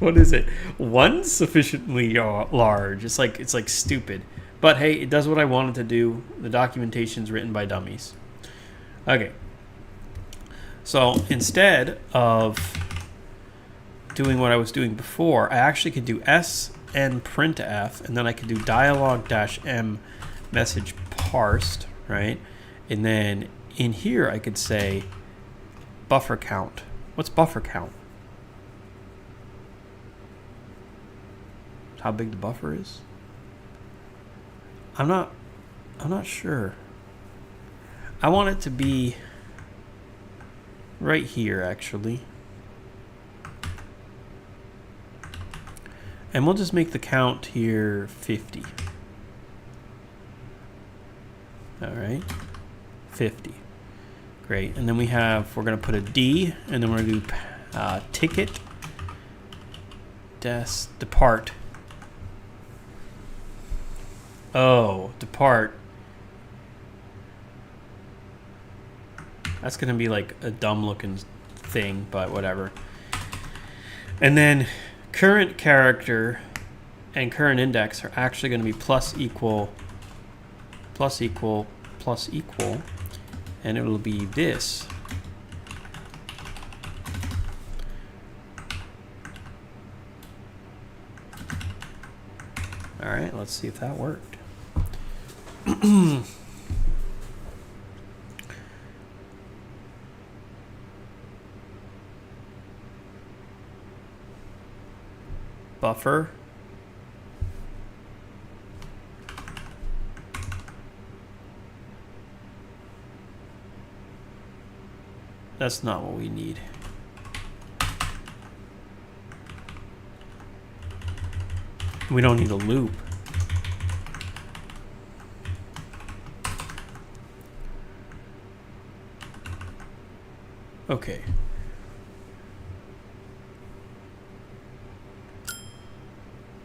what is it? One's sufficiently large. It's like stupid. But hey, it does what I want it to do. The documentation's written by dummies. Okay. So instead of doing what I was doing before, I actually could do s and printf, and then I could do dialog-m message parsed, right? And then in here I could say buffer count. What's buffer count? How big the buffer is? I'm not sure. I want it to be right here, actually. And we'll just make the count here 50. All right, 50. Great. And then we're going to put a D, and then we're going to do ticket depart. Oh, depart. That's going to be like a dumb looking thing, but whatever. And then current character and current index are actually going to be plus equal, and it will be this. All right, let's see if that worked. Buffer. That's not what we need. We don't need a loop. Okay.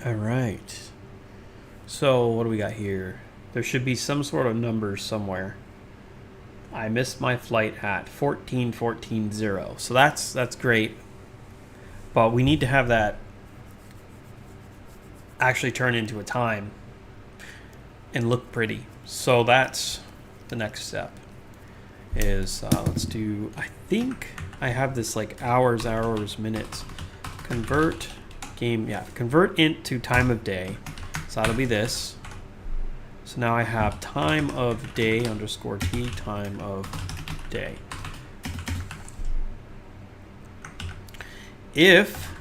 All right. So what do we got here? There should be some sort of number somewhere. I missed my flight at 14:14:0. So that's great. But we need to have that actually turn into a time and look pretty. So that's the next step. Is let's do, I think I have this like hours, minutes. Convert int to time of day. So that'll be this. So now I have time of day underscore t, time of day. If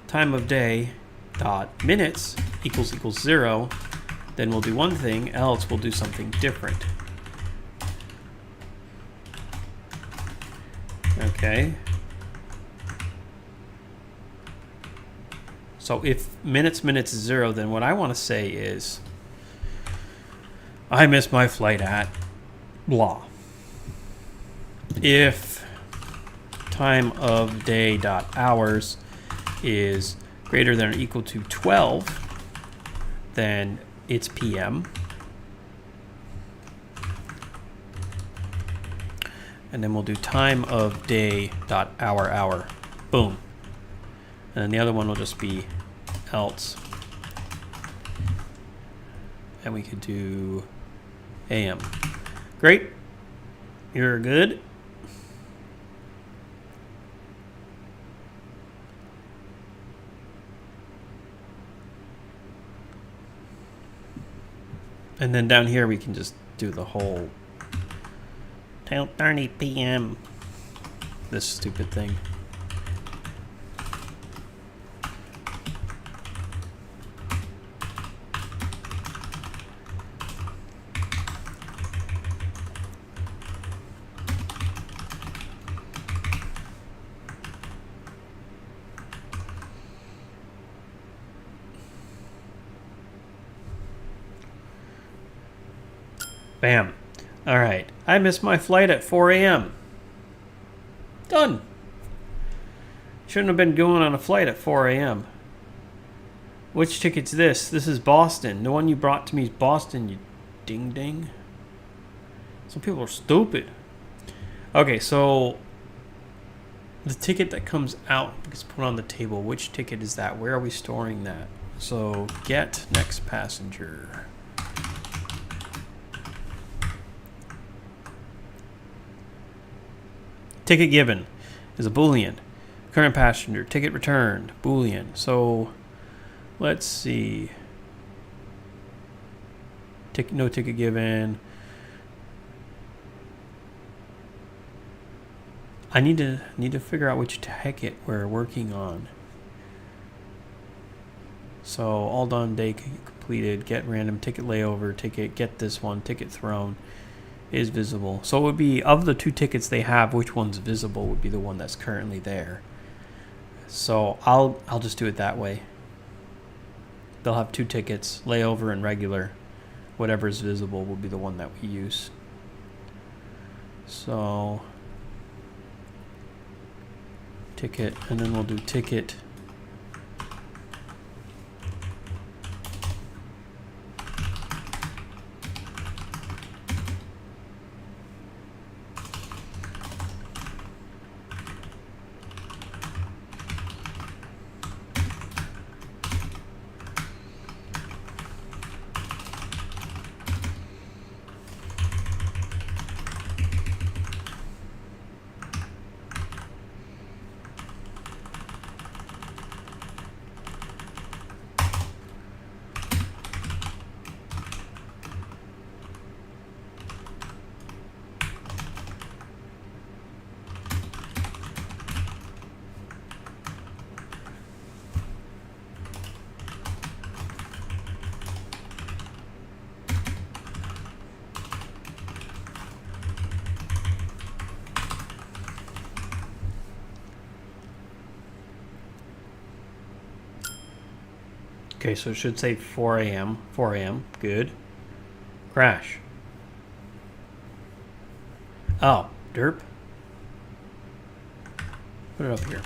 time of day dot minutes equals 0, then we'll do one thing, else we'll do something different. Okay. So if minutes is 0, then what I want to say is I missed my flight at blah. If time of day dot hours is greater than or equal to 12, then it's PM. And then we'll do time of day dot hour. Boom. And then the other one will just be else. And we could do AM. Great. You're good. And then down here we can just do the whole 12:30 p.m. This stupid thing. Bam. All right. I missed my flight at 4 a.m. Done. Shouldn't have been going on a flight at 4 a.m. Which ticket's this? This is Boston. The one you brought to me is Boston, you ding ding. Some people are stupid. Okay, so the ticket that comes out gets put on the table. Which ticket is that? Where are we storing that? So get next passenger. Ticket given is a Boolean. Current passenger. Ticket returned. Boolean. So let's see. No ticket given. I need to figure out which ticket we're working on. So all done, day completed, get random, ticket layover, ticket, get this one, ticket thrown is visible. So it would be, of the 2 tickets they have, which one's visible would be the one that's currently there. So I'll just do it that way. They'll have 2 tickets, layover and regular. Whatever is visible will be the one that we use. So ticket, and then we'll do ticket Okay, so it should say 4 a.m. 4 a.m. Good. Crash. Oh, derp. Put it up here.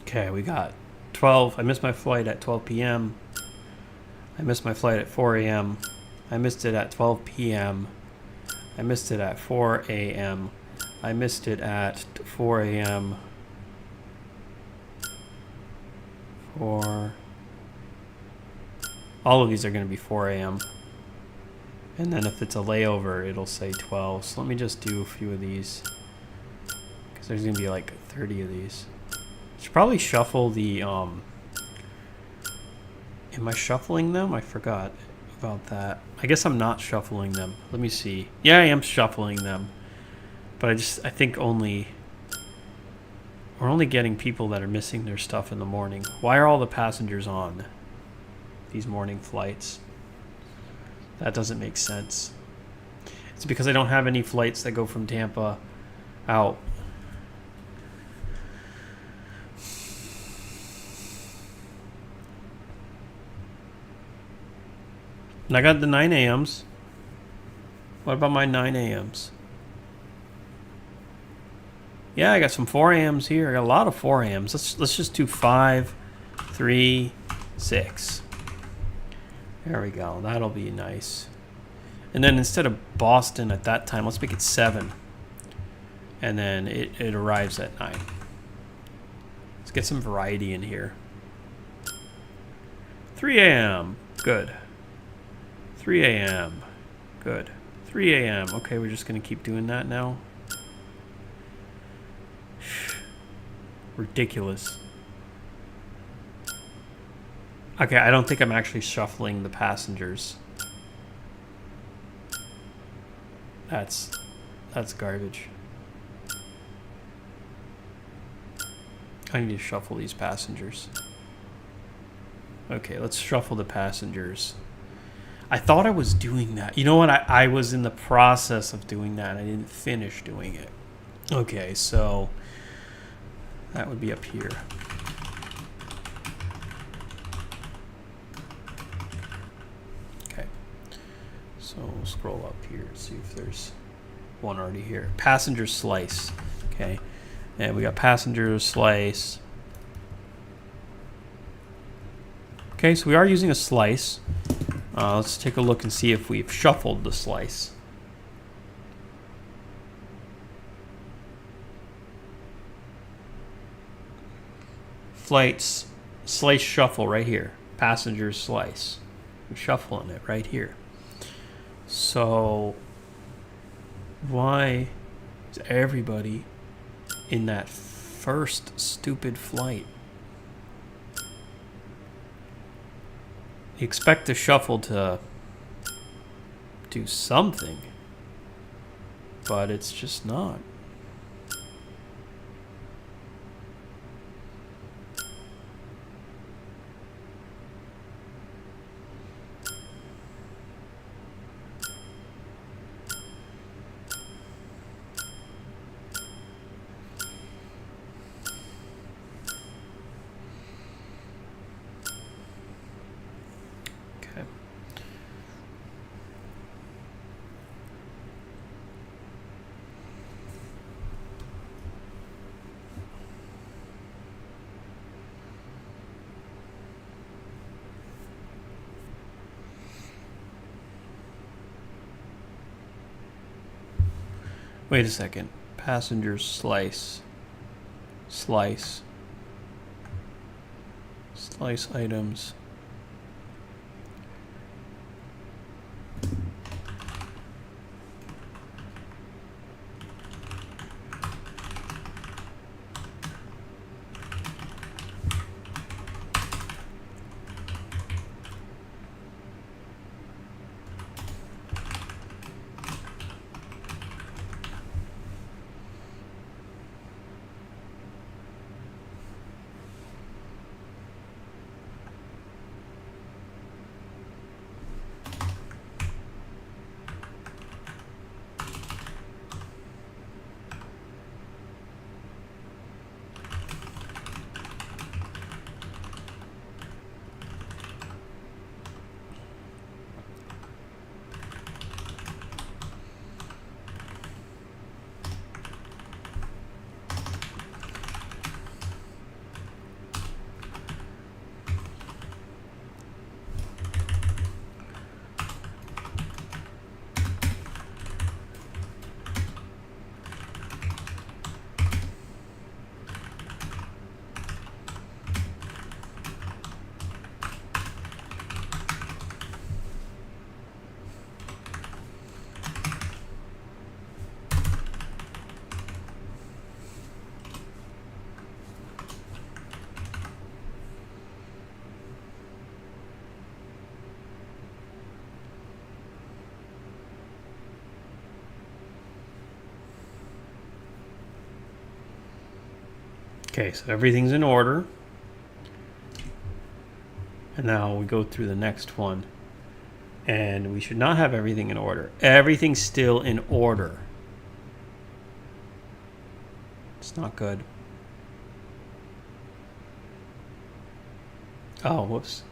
Okay, we got 12. I missed my flight at 12 p.m. I missed my flight at 4 a.m. I missed it at 12 p.m. I missed it at 4 a.m. I missed it at 4 a.m. All of these are going to be 4 a.m. And then if it's a layover, it'll say 12. So let me just do a few of these, because there's going to be like 30 of these. Should probably shuffle the, am I shuffling them? I forgot about that. I guess I'm not shuffling them. Let me see. Yeah, I am shuffling them. But I think we're only getting people that are missing their stuff in the morning. Why are all the passengers on these morning flights? That doesn't make sense. It's because I don't have any flights that go from Tampa out. And I got the 9 a.m.s. What about my 9 a.m.s? Yeah, I got some 4 a.m.s here. I got a lot of 4 a.m.s. Let's just do 5, 3, 6. There we go. That'll be nice. And then instead of Boston at that time, let's make it 7. And then it arrives at 9. Let's get some variety in here. 3 a.m. Good. 3 a.m. Good. 3 a.m. Okay, we're just going to keep doing that now. Ridiculous. Okay, I don't think I'm actually shuffling the passengers. That's garbage. I need to shuffle these passengers. Okay, let's shuffle the passengers. I thought I was doing that. You know what? I was in the process of doing that. And I didn't finish doing it. Okay, so that would be up here. Okay. So we'll scroll up here, see if there's one already here. Passenger slice. Okay. And we got passenger slice. Okay, so we are using a slice. Let's take a look and see if we've shuffled the slice. Flights, slice shuffle right here. Passenger slice. We're shuffling it right here. So why is everybody in that first stupid flight? You expect the shuffle to do something, but it's just not. Wait a second. Passenger slice. Slice. Slice items. Okay, so everything's in order. And now we go through the next one. And we should not have everything in order. Everything's still in order. It's not good. Oh, whoops.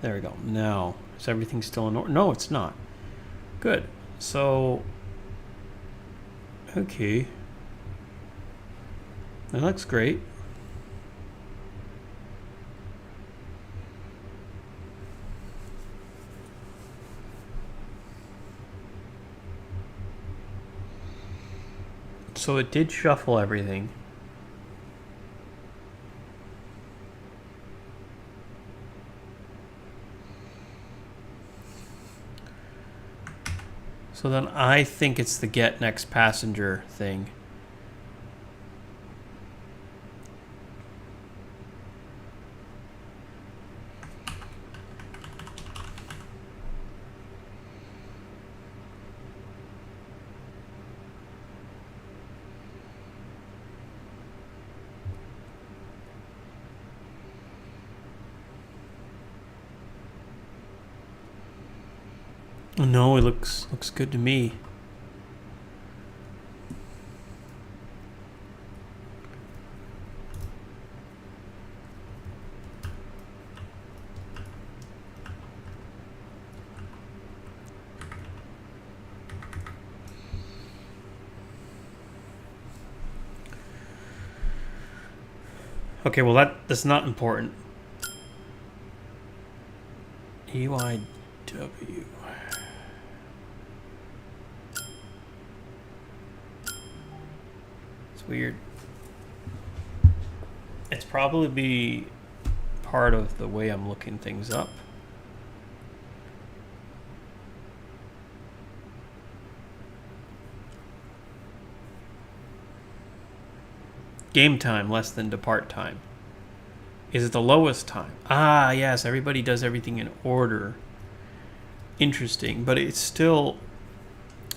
There we go. Now, is everything still in order? No, it's not. Good. So, okay. That looks great. So it did shuffle everything. So then I think it's the get next passenger thing. No, it looks good to me. Okay, well that's not important. EYW. It's weird. It's probably part of the way I'm looking things up. Game time less than depart time. Is it the lowest time? Ah, yes, everybody does everything in order. Interesting, but it's still...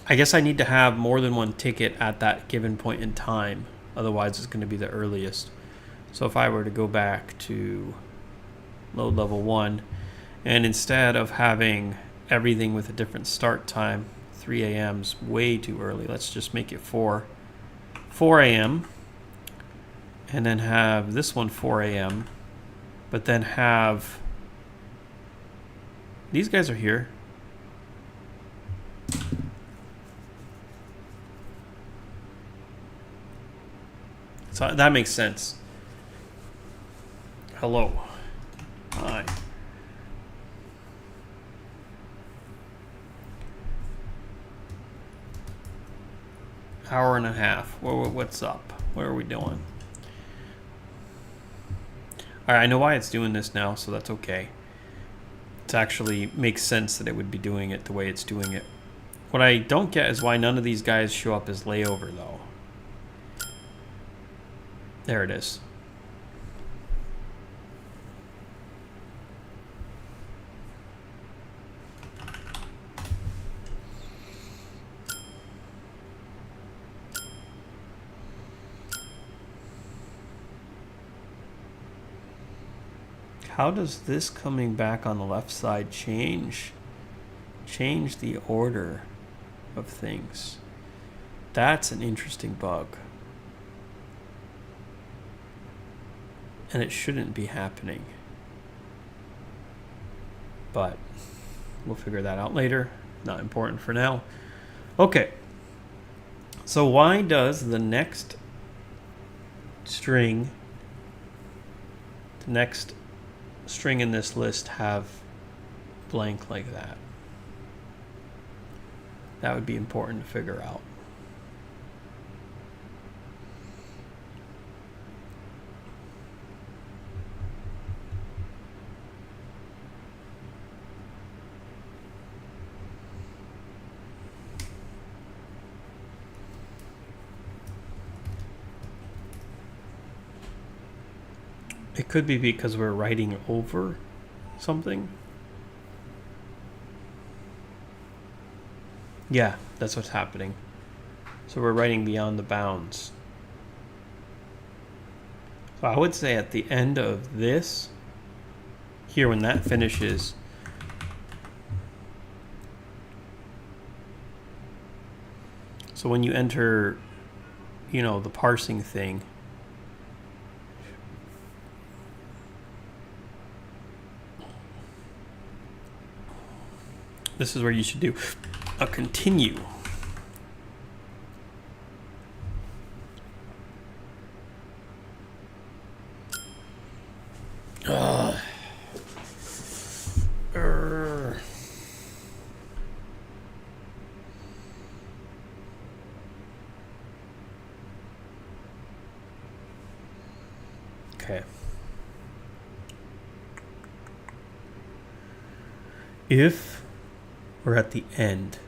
I guess I need to have more than one ticket at that given point in time. Otherwise, it's going to be the earliest. So if I were to go back to load level 1, and instead of having everything with a different start time, 3 a.m.'s way too early. Let's just make it 4 a.m. And then have this one 4 a.m. But then have... These guys are here. So that makes sense. Hello. Hi. Hour and a half. What's up? What are we doing? Alright, I know why it's doing this now, so that's okay. It actually makes sense that it would be doing it the way it's doing it. What I don't get is why none of these guys show up as layover, though. There it is. How does this coming back on the left side change the order of things? That's an interesting bug. And it shouldn't be happening. But we'll figure that out later. Not important for now. Okay. So why does the next string in this list have blank like that? That would be important to figure out. It could be because we're writing over something. Yeah, that's what's happening. So we're writing beyond the bounds. So I would say at the end of this, here when that finishes, so when you enter, the parsing thing, this is where you should do a continue. Okay. If we're at the end,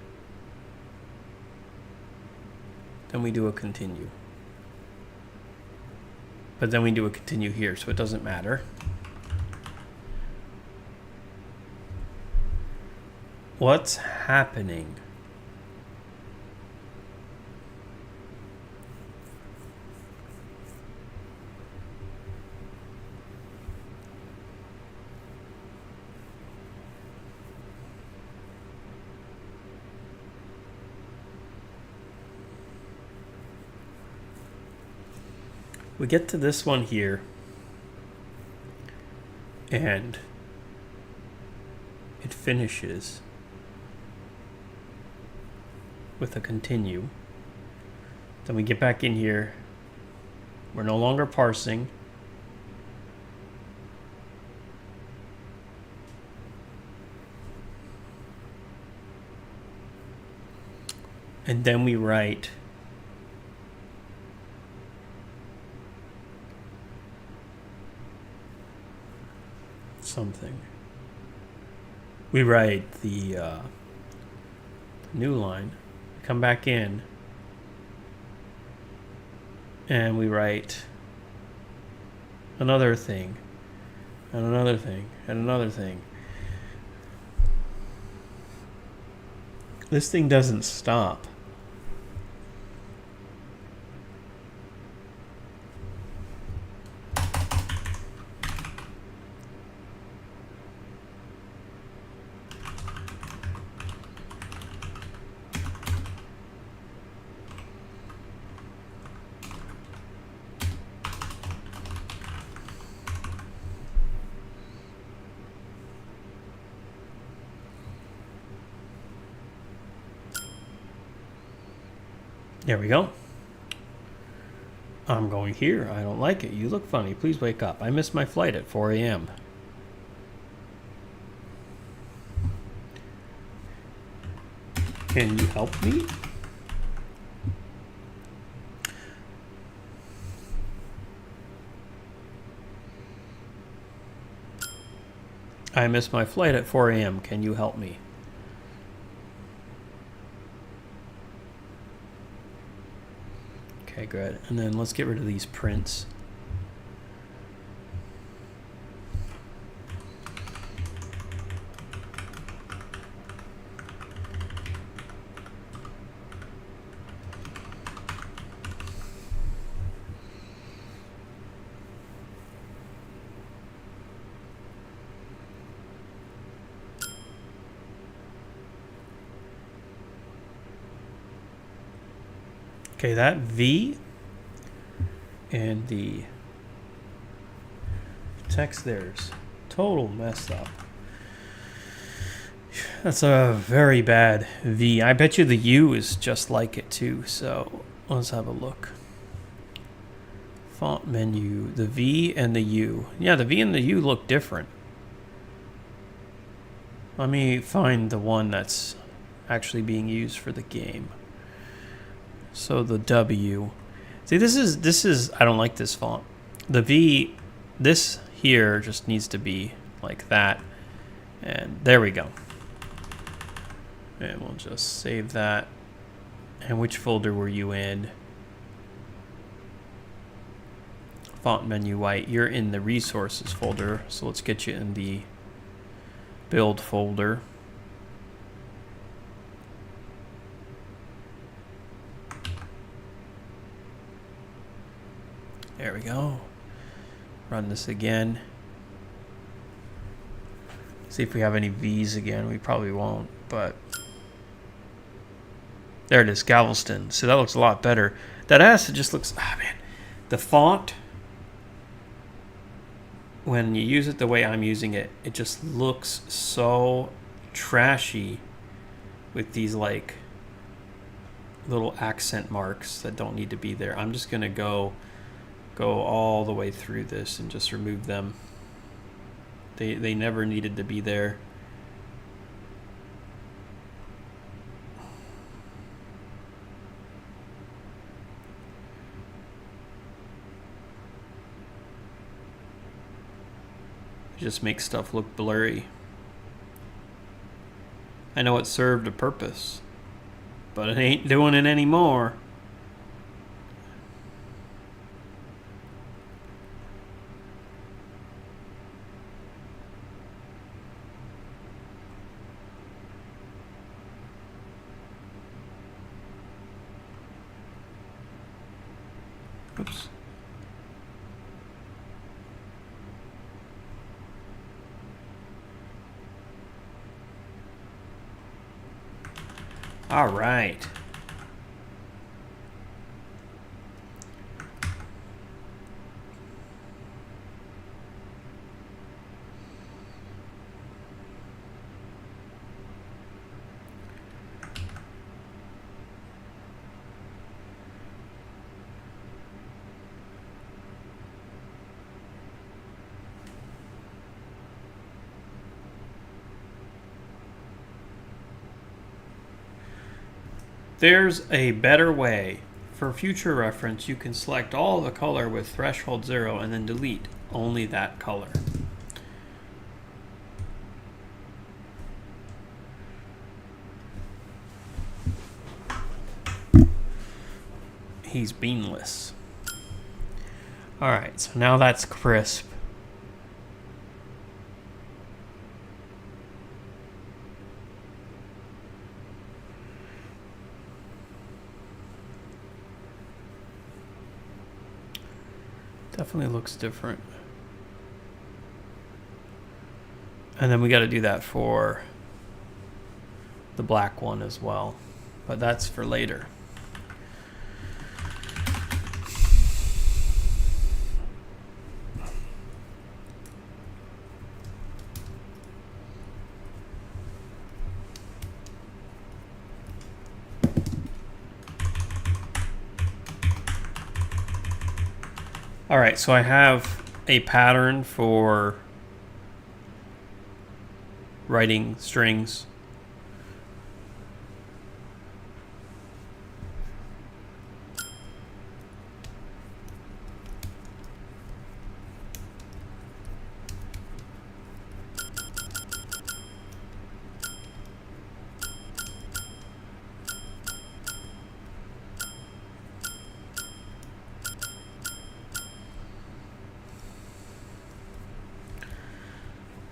then we do a continue. But then we do a continue here, so it doesn't matter. What's happening? We get to this one here, and it finishes with a continue. Then we get back in here. We're no longer parsing. And then we write something. We write the new line, come back in, and we write another thing, and another thing, and another thing. This thing doesn't stop. There we go. I'm going here. I don't like it. You look funny. Please wake up. I missed my flight at 4 a.m. Can you help me? I missed my flight at 4 a.m. Can you help me? Okay, good. And then let's get rid of these prints. Okay, that V and the text there's total messed up. That's a very bad V. I bet you the U is just like it too. So let's have a look. Font menu, the V and the U. Yeah, the V and the U look different. Let me find the one that's actually being used for the game. So the W. See, this is I don't like this font. The V, this here just needs to be like that. And there we go. And we'll just save that. And which folder were you in? Font menu white. You're in the resources folder. So let's get you in the build folder. There we go. Run this again. See if we have any V's again. We probably won't, but there it is, Galveston. So that looks a lot better. That S, it just looks, man. The font, when you use it the way I'm using it, it just looks so trashy with these like little accent marks that don't need to be there. I'm just gonna go all the way through this and just remove them. They never needed to be there. It just makes stuff look blurry. I know it served a purpose, but it ain't doing it anymore. Oops. All right. There's a better way. For future reference, you can select all the color with threshold 0 and then delete only that color. He's beanless. Alright, so now that's crisp. Definitely looks different. And then we got to do that for the black one as well. But that's for later. All right, so I have a pattern for writing strings.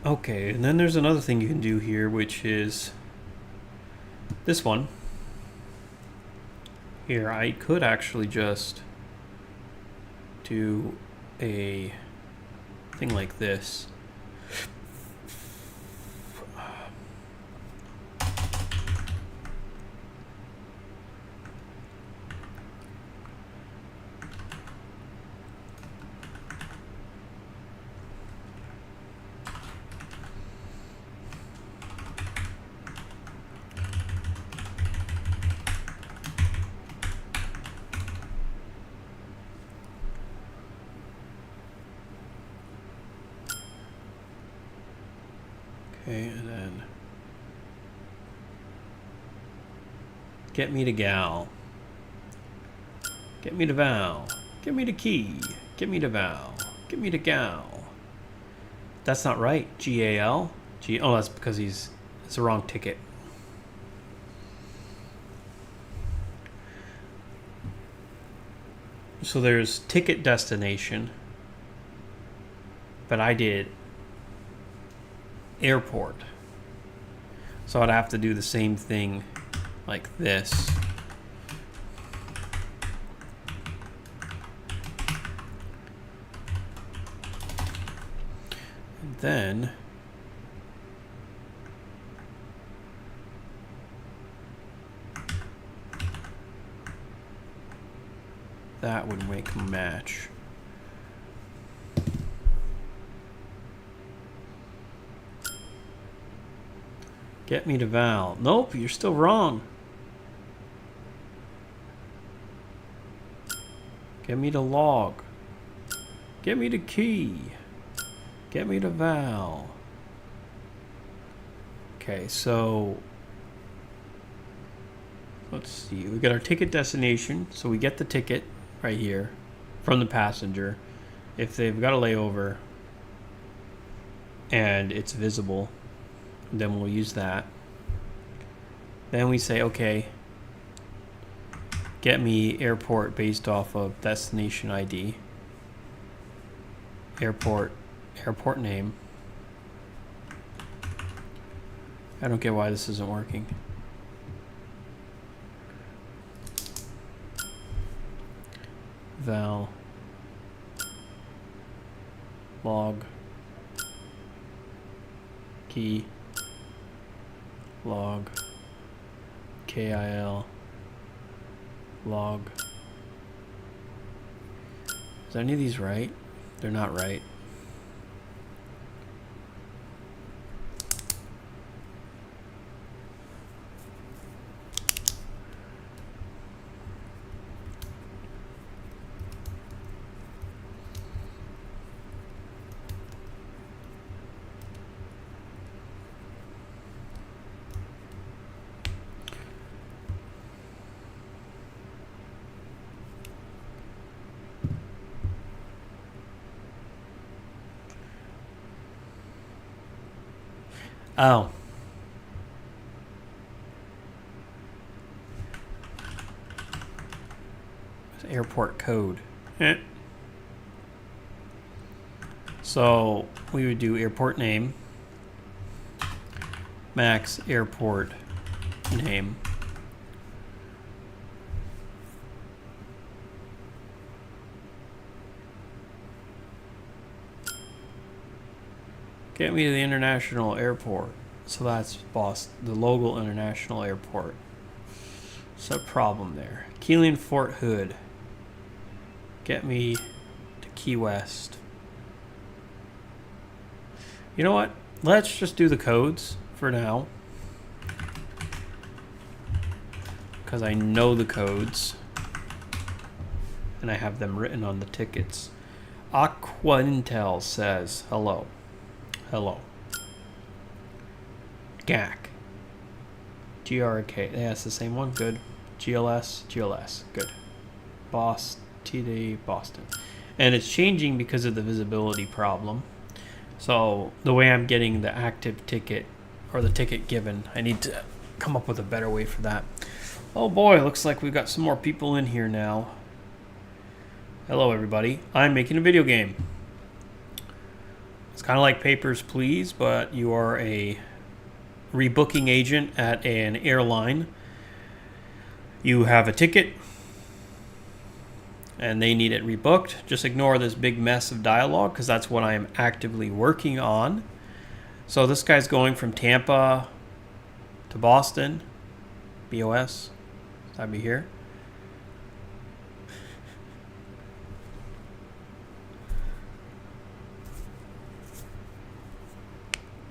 Okay, and then there's another thing you can do here, which is this one. Here, I could actually just do a thing like this. Okay, and then get me to gal. Get me to val. Get me to key. Get me to val. Get me to gal. That's not right. G-A-L? Oh, that's because it's the wrong ticket. So there's ticket destination, but I did airport. So I'd have to do the same thing like this. And then that would make a match. Get me to val. Nope, you're still wrong. Get me to log. Get me to key. Get me to val. Okay, so let's see. We got our ticket destination. So we get the ticket right here from the passenger. If they've got a layover and it's visible, then we'll use that. Then we say, okay, get me airport based off of destination ID. Airport name. I don't get why this isn't working. Val. Log. Key. Log. KIL. Log. Is any of these right? They're not right. Oh. Airport code. So we would do airport name, max airport name. Get me to the international airport. So that's Boston, the local international airport. So problem there. Keeling Fort Hood. Get me to Key West. You know what? Let's just do the codes for now. Because I know the codes. And I have them written on the tickets. Aqua Intel says hello. Hello. GAC. GRK. Yeah, it's the same one. Good. GLS. Good. TD Boston. And it's changing because of the visibility problem. So the way I'm getting the active ticket or the ticket given, I need to come up with a better way for that. Oh boy, looks like we've got some more people in here now. Hello everybody. I'm making a video game. It's kind of like Papers, Please, but you are a rebooking agent at an airline. You have a ticket and they need it rebooked. Just ignore this big mess of dialogue because that's what I am actively working on. So this guy's going from Tampa to Boston. BOS. That'd be here.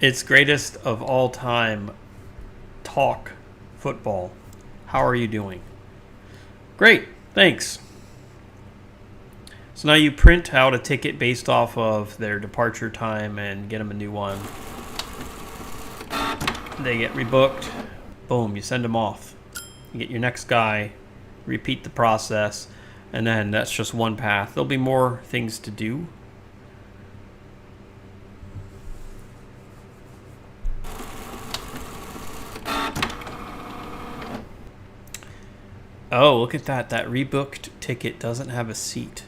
It's greatest of all time talk football. How are you doing? Great, thanks. So now you print out a ticket based off of their departure time and get them a new one. They get rebooked. Boom, you send them off. You get your next guy, repeat the process, and then that's just one path. There'll be more things to do. Oh, look at that. That rebooked ticket doesn't have a seat.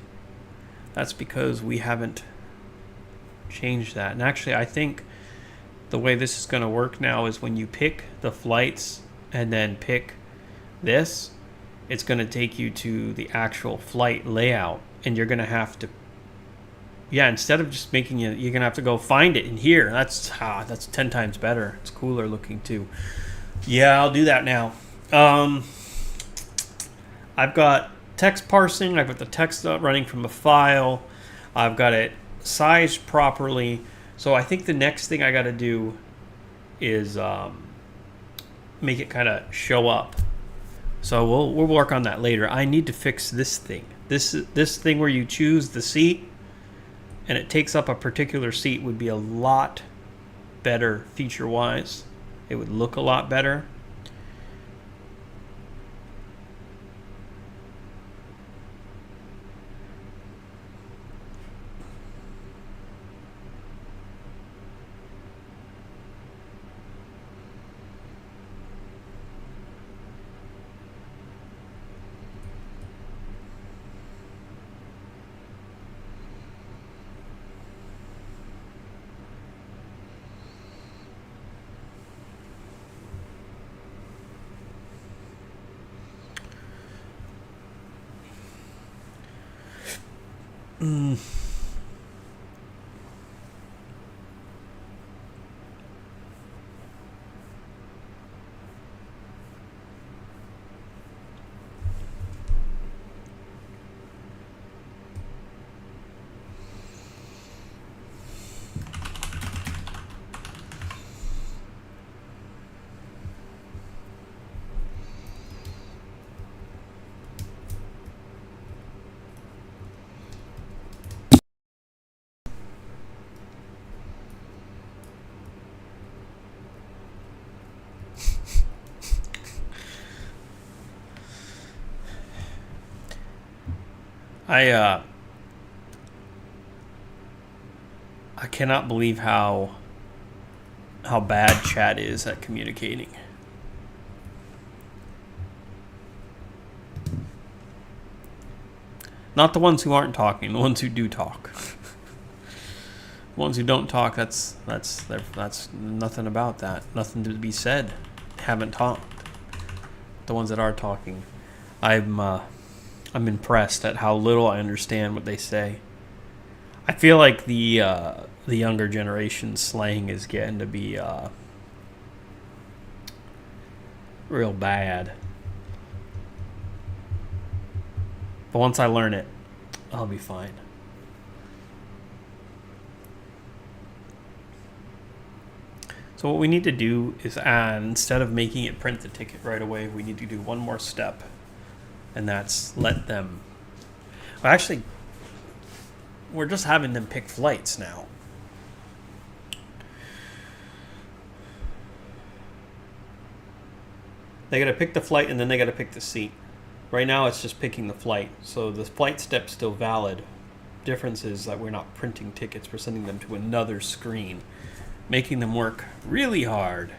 That's because we haven't changed that. And actually, I think the way this is going to work now is when you pick the flights and then pick this, it's going to take you to the actual flight layout. And you're going to have to, yeah, instead of just making it, you're going to have to go find it in here. That's 10 times better. It's cooler looking too. Yeah, I'll do that now. I've got text parsing. I've got the text running from a file. I've got it sized properly. So I think the next thing I got to do is make it kind of show up. So we'll work on that later. I need to fix this thing. This thing where you choose the seat and it takes up a particular seat would be a lot better feature-wise. It would look a lot better. I cannot believe how how bad chat is at communicating. Not the ones who aren't talking, the ones who do talk. The ones who don't talk, that's nothing about that. Nothing to be said. Haven't talked. The ones that are talking, I'm impressed at how little I understand what they say. I feel like the younger generation slang is getting to be real bad. But once I learn it, I'll be fine. So what we need to do is instead of making it print the ticket right away, we need to do one more step. And that's let them... Well, actually, we're just having them pick flights now. They gotta pick the flight and then they gotta pick the seat. Right now it's just picking the flight. So the flight step's still valid. Difference is that we're not printing tickets, we're sending them to another screen, making them work really hard.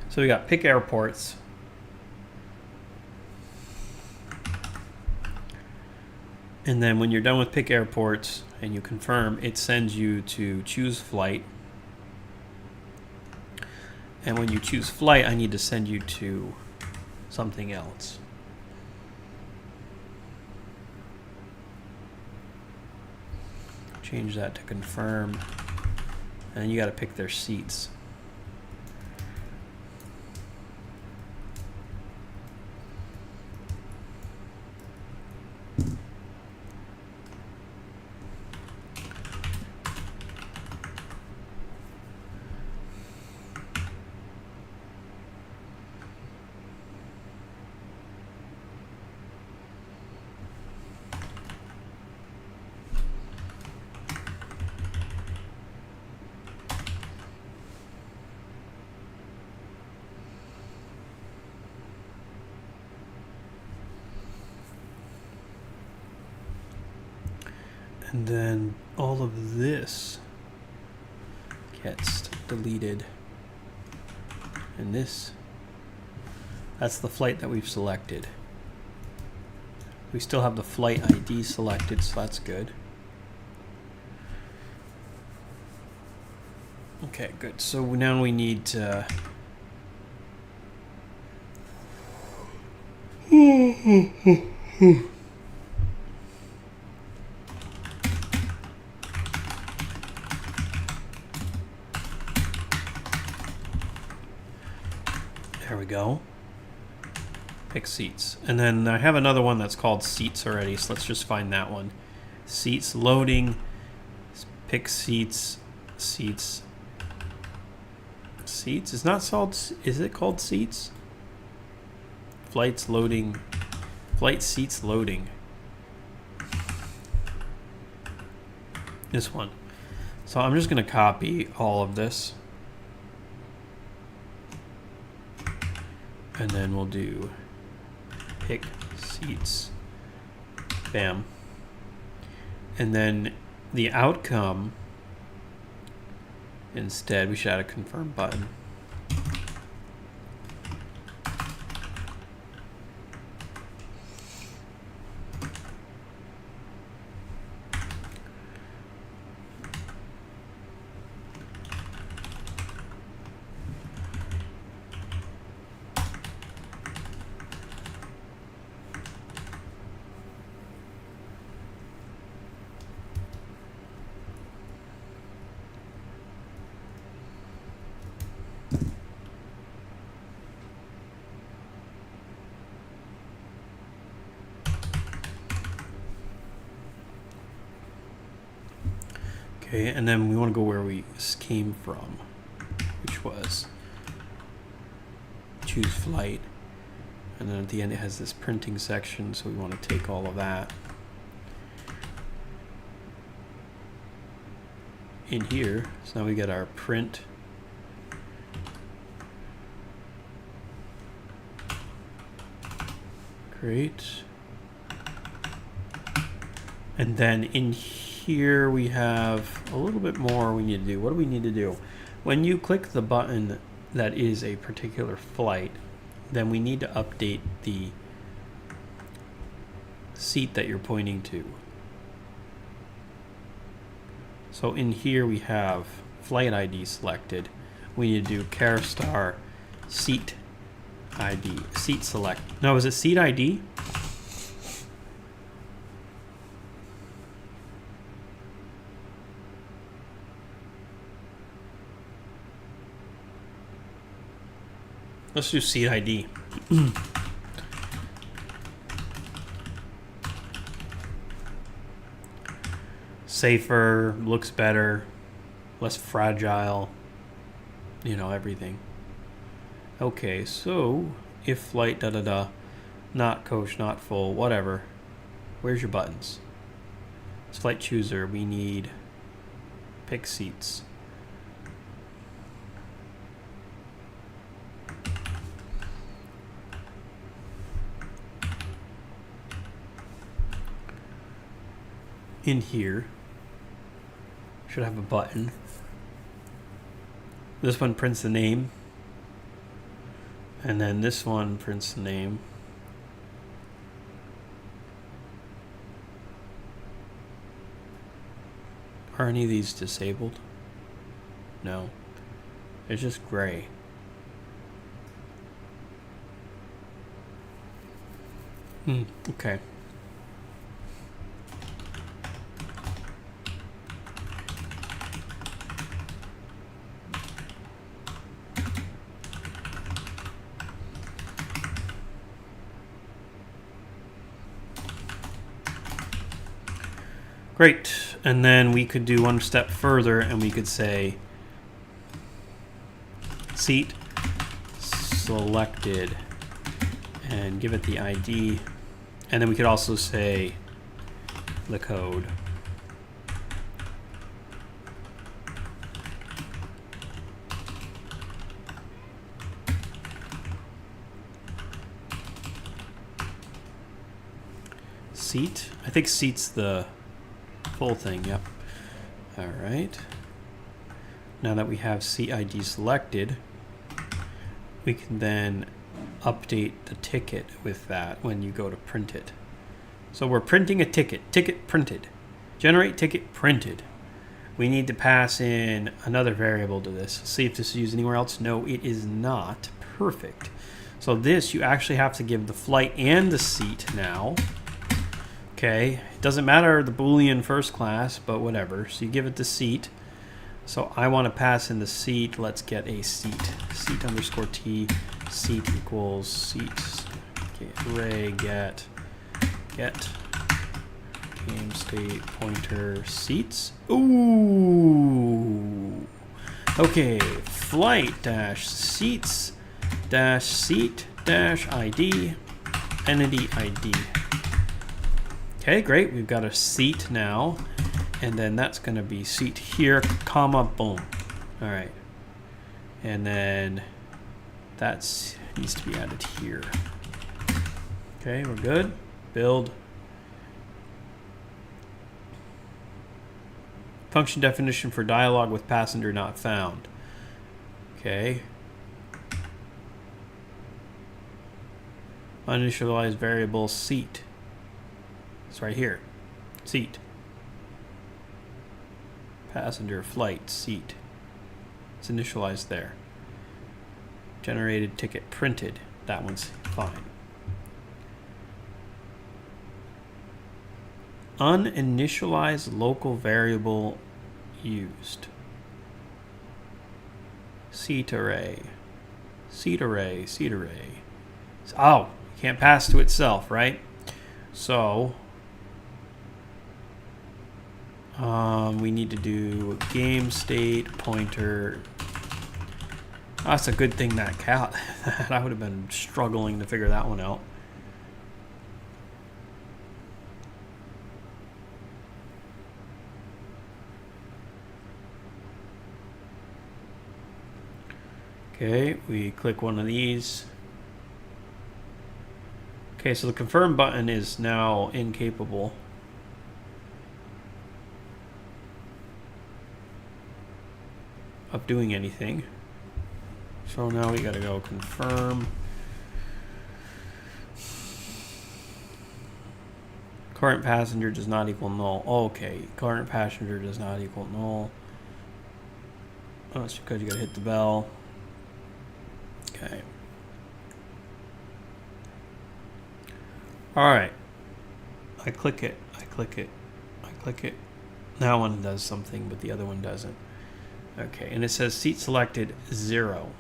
So we got pick airports. And then when you're done with pick airports and you confirm, it sends you to choose flight. And when you choose flight, I need to send you to something else. Change that to confirm. And then you got to pick their seats. And then all of this gets deleted. And this, that's the flight that we've selected. We still have the flight ID selected, so that's good. Okay, good. So now we need to... There we go. Pick seats. And then I have another one that's called seats already, so let's just find that one. Seats loading. Pick seats. Seats. Seats? It's not called... Is it called seats? Flights loading. Flight seats loading. This one. So I'm just going to copy all of this. And then we'll do pick seats. Bam. And then the outcome, instead, we should add a confirm button. Okay, and then we want to go where we came from, which was choose flight. And then at the end it has this printing section, so we want to take all of that in here. So now we get our print. Great. And then in here we have a little bit more we need to do. What do we need to do? When you click the button that is a particular flight, then we need to update the seat that you're pointing to. So in here we have flight ID selected. We need to do char star seat ID, seat select. No, is it seat ID? Let's do seat ID. Safer, looks better, less fragile, you know, everything. Okay, so if flight not coach, not full, whatever. Where's your buttons? It's flight chooser. We need pick seats. In here should have a button. This one prints the name, and then this one prints the name. Are any of these disabled? No, it's just gray. Okay. Great, and then we could do one step further and we could say seat selected and give it the ID, and then we could also say the code. Seat, I think seat's the full thing, yep. All right. Now that we have seat ID selected, we can then update the ticket with that when you go to print it. So we're printing a ticket, ticket printed. Generate ticket printed. We need to pass in another variable to this. See if this is used anywhere else. No, it is not. Perfect. So this, you actually have to give the flight and the seat now. Okay, it doesn't matter the Boolean first class, but whatever. So you give it the seat. So I want to pass in the seat. Let's get a seat. Seat underscore t. Seat equals seat. Okay, array get game state pointer seats. Ooh. Okay, flight dash seats dash seat dash ID entity ID. Okay, great. We've got a seat now, and then that's going to be seat here, comma, boom. All right, and then that needs to be added here. Okay, we're good. Build. Function definition for dialog with passenger not found. Okay. Uninitialized variable seat. It's right here. Seat. Passenger flight seat. It's initialized there. Generated ticket printed. That one's fine. Uninitialized local variable used. Seat array. Seat array. Seat array. Oh, can't pass to itself, right? So we need to do game state pointer. Oh, that's a good thing that I would have been struggling to figure that one out. Okay, we click one of these. Okay, so the confirm button is now incapable. of doing anything. So now we gotta go confirm. Current passenger does not equal null. Okay, current passenger does not equal null. Oh, it's because you gotta hit the bell. Okay. Alright. I click it. I click it. I click it. That one does something, but the other one doesn't. Okay, and it says seat selected 0.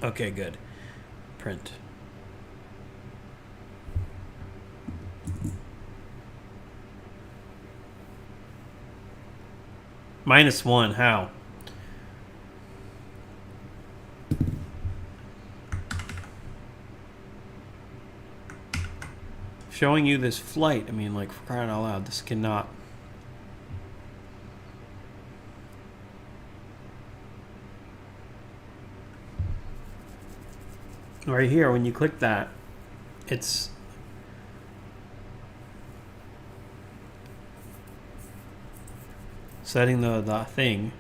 Okay, good. Print. -1, how? Showing you this flight, I mean, like, for crying out loud, this cannot. Right here, when you click that, it's setting the thing.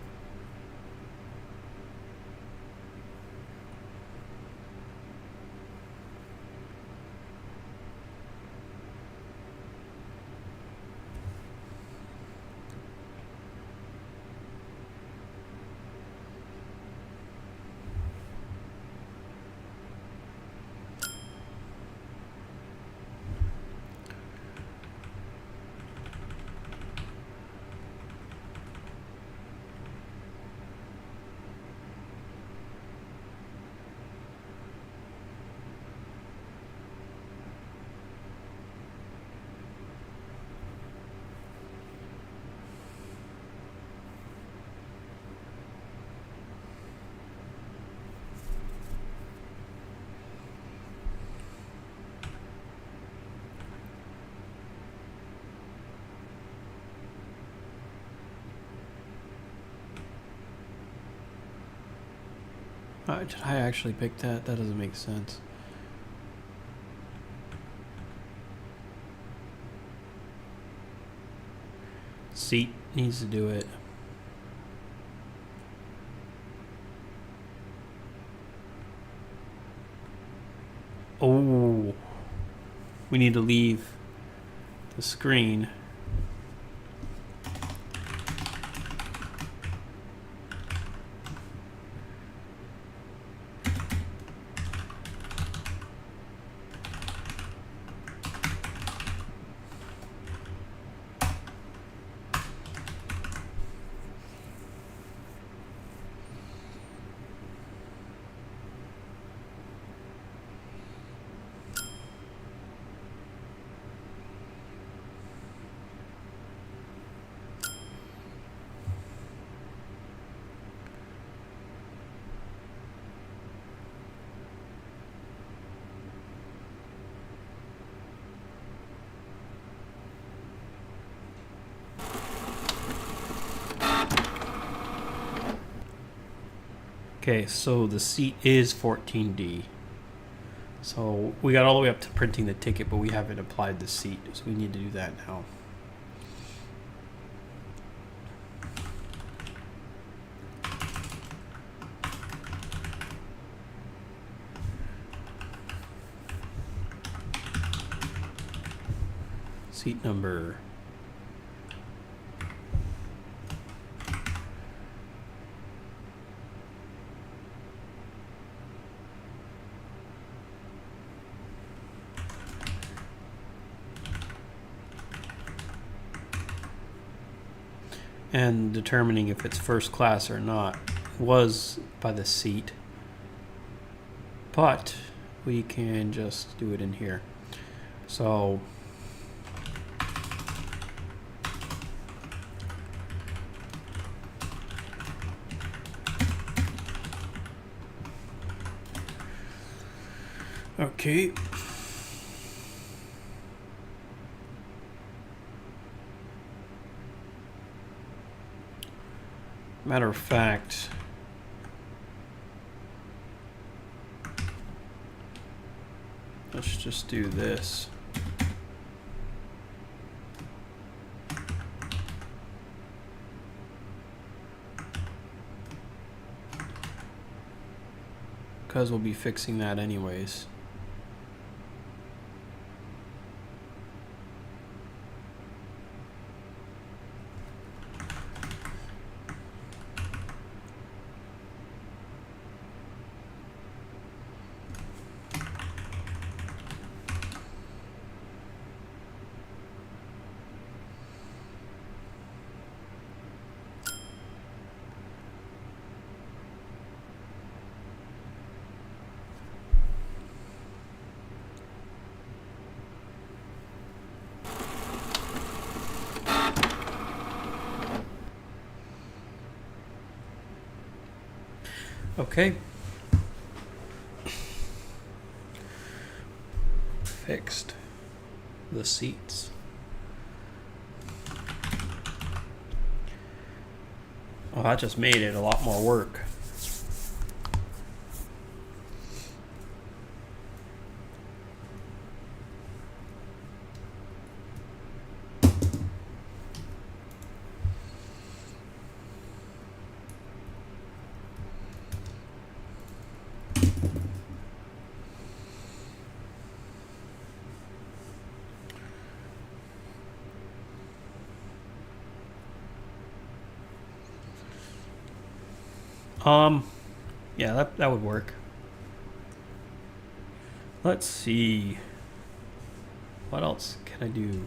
Did I actually pick that? That doesn't make sense. Seat needs to do it. Oh, we need to leave the screen. Okay, so the seat is 14D. So we got all the way up to printing the ticket, but we haven't applied the seat, so we need to do that now. Seat number. And determining if it's first class or not was by the seat, but we can just do it in here. So okay. Matter of fact, let's just do this. Because we'll be fixing that anyways. Okay. Fixed the seats. Well, that just made it a lot more work. Yeah, that would work. Let's see. What else can I do?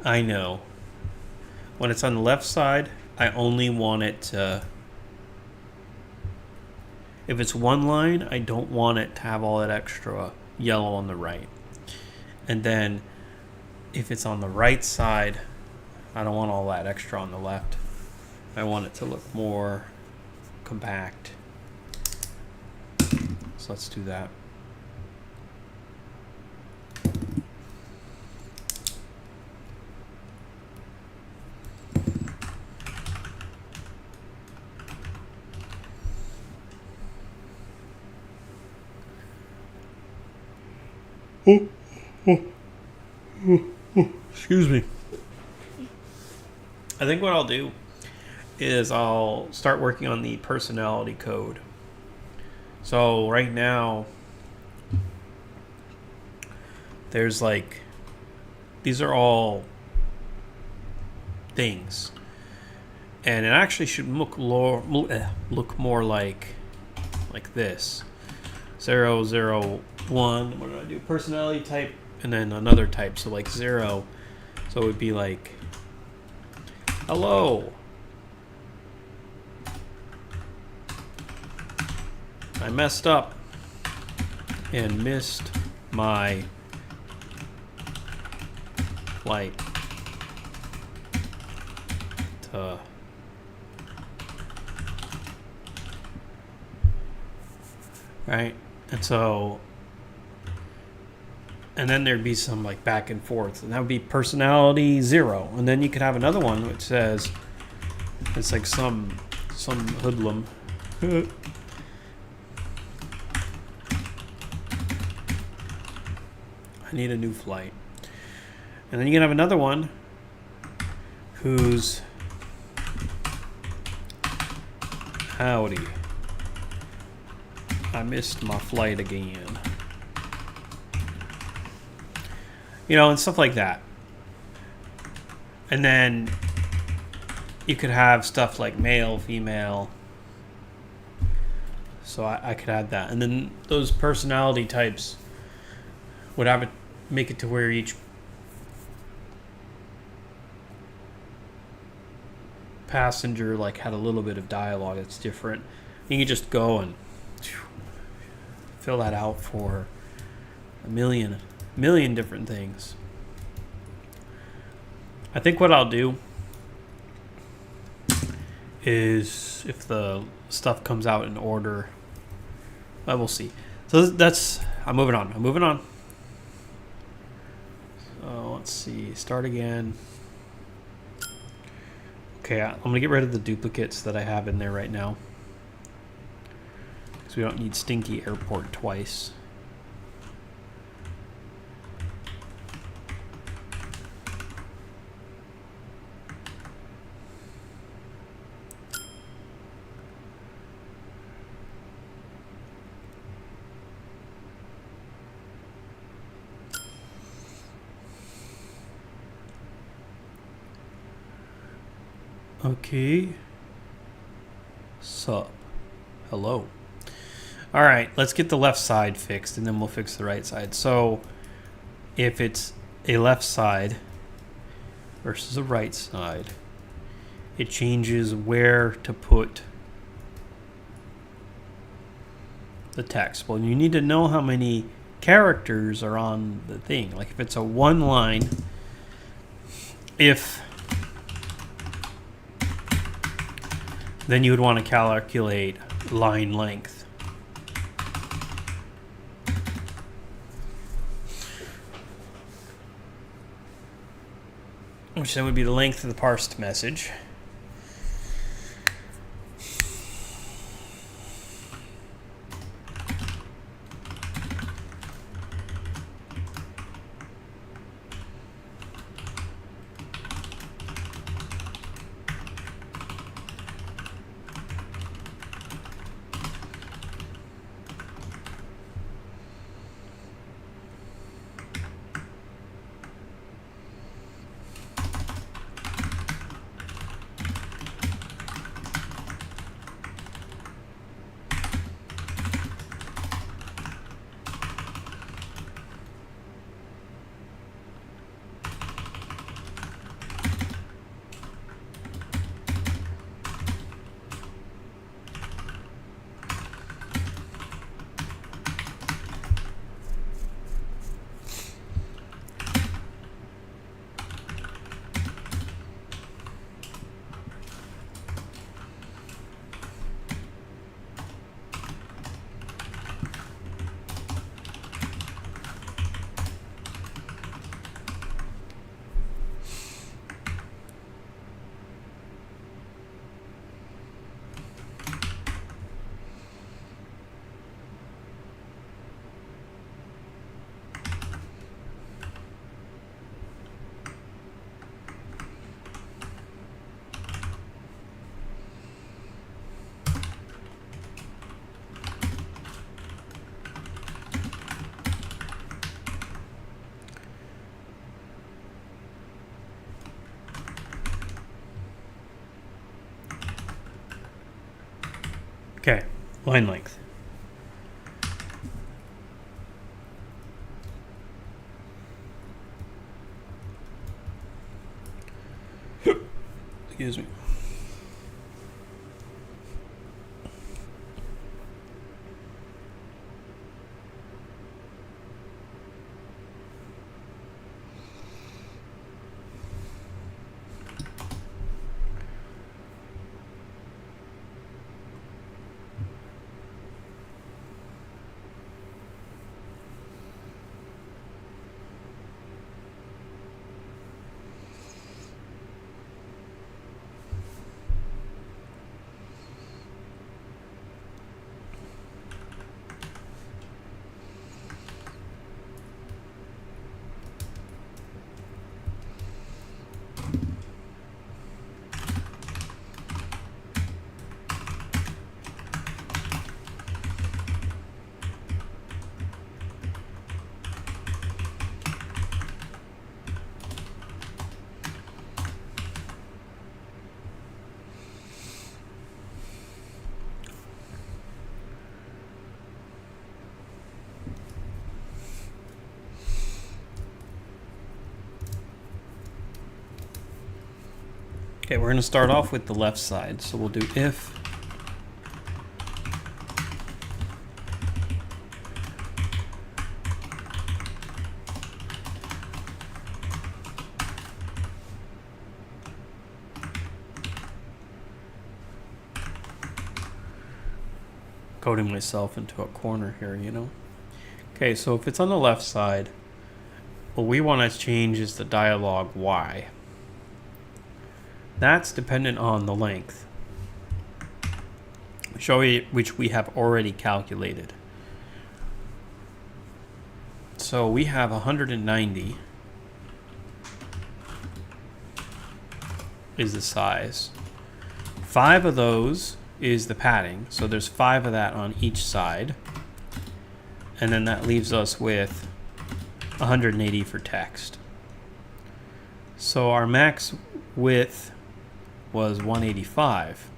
I know. When it's on the left side, I only want it to... If it's one line, I don't want it to have all that extra yellow on the right. And then if it's on the right side, I don't want all that extra on the left. I want it to look more compact. So let's do that. Excuse me. I think what I'll do is I'll start working on the personality code. So right now, there's like, these are all things. And it actually should look more like this. 0, 0, 1. What did I do? Personality type and then another type. So like 0. So it would be like, hello. I messed up and missed my flight to right. And so, and then there'd be some like back and forth, and that would be personality 0. And then you could have another one which says it's like some hoodlum. I need a new flight. And then you can have another one who's howdy. I missed my flight again. You know, and stuff like that. And then you could have stuff like male, female. So I could add that. And then those personality types would have it make it to where each passenger like had a little bit of dialogue that's different. You can just go and fill that out for a million different things. I think what I'll do is, if the stuff comes out in order, we'll see. So that's, I'm moving on. So let's see, start again. Okay, I'm gonna get rid of the duplicates that I have in there right now, because we don't need Stinky Airport twice. Okay. Sup. Hello. All right, let's get the left side fixed, and then we'll fix the right side. So if it's a left side versus a right side, it changes where to put the text. Well, you need to know how many characters are on the thing. Like if it's a one line, then you would want to calculate line length. Which then would be the length of the parsed message. Okay, line length. Excuse me. Okay, we're going to start off with the left side. So we'll do if coding myself into a corner here, you know. Okay, so if it's on the left side, what we want to change is the dialog Y. That's dependent on the length, which we have already calculated. So we have 190 is the size. 5 of those is the padding, so there's 5 of that on each side, and then that leaves us with 180 for text. So our max width was 185.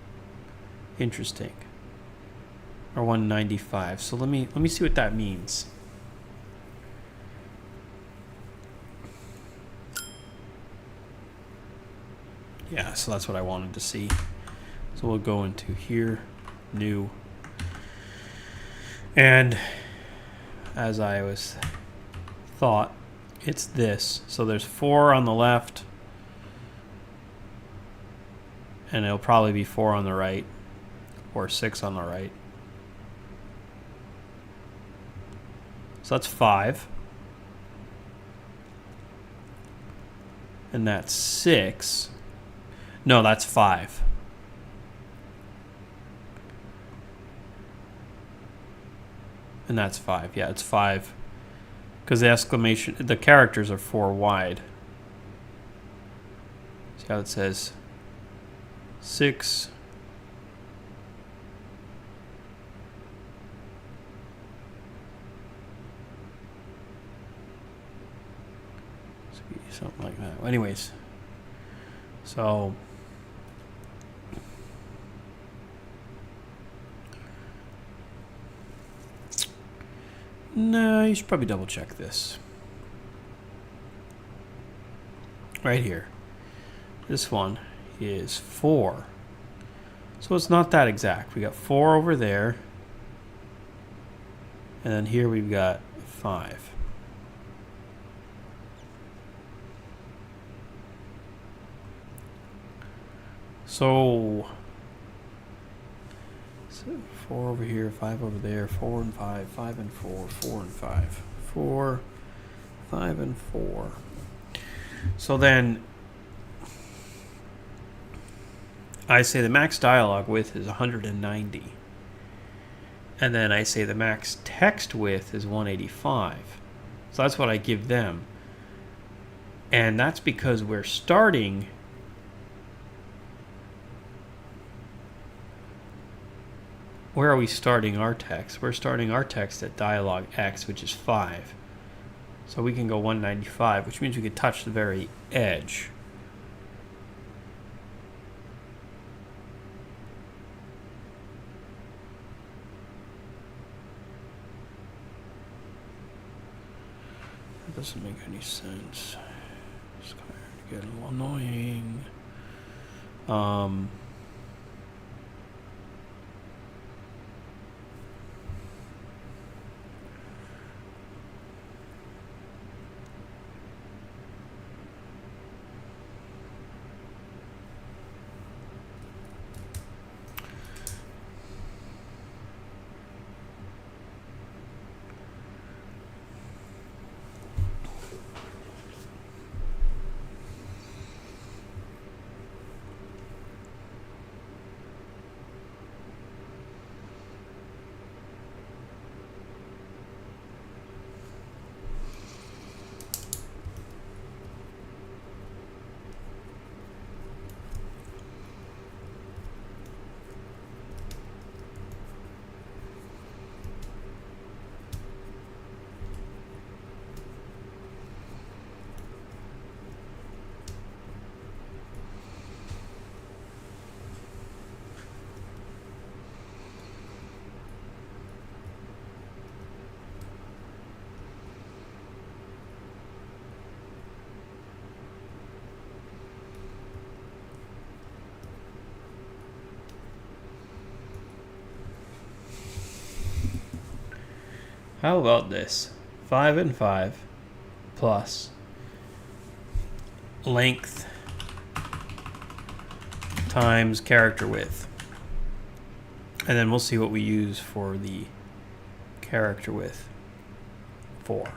Interesting. Or 195. So let me see what that means. Yeah, so that's what I wanted to see. So we'll go into here, new. And as I was thought, it's this. So there's 4 on the left, and it'll probably be 4 on the right, or 6 on the right. So that's 5. And that's 6. No, that's 5. And that's 5. Yeah, it's 5. Because the characters are 4 wide. See how it says 6. Something like that. Anyways, so no, you should probably double check this. Right here. This one is 4. So it's not that exact. We got 4 over there. And then here we've got 5. So 4 over here, 5 over there, 4 and 5, 5 and 4, 4 and 5, 4, 5 and 4. So then I say the max dialog width is 190. And then I say the max text width is 185. So that's what I give them. And that's because we're starting where are we starting our text? We're starting our text at dialog X, which is 5. So we can go 195, which means we could touch the very edge. That doesn't make any sense. It's kind of getting a little annoying. Um, how about this? 5 and 5 plus length times character width. And then we'll see what we use for the character width. 4.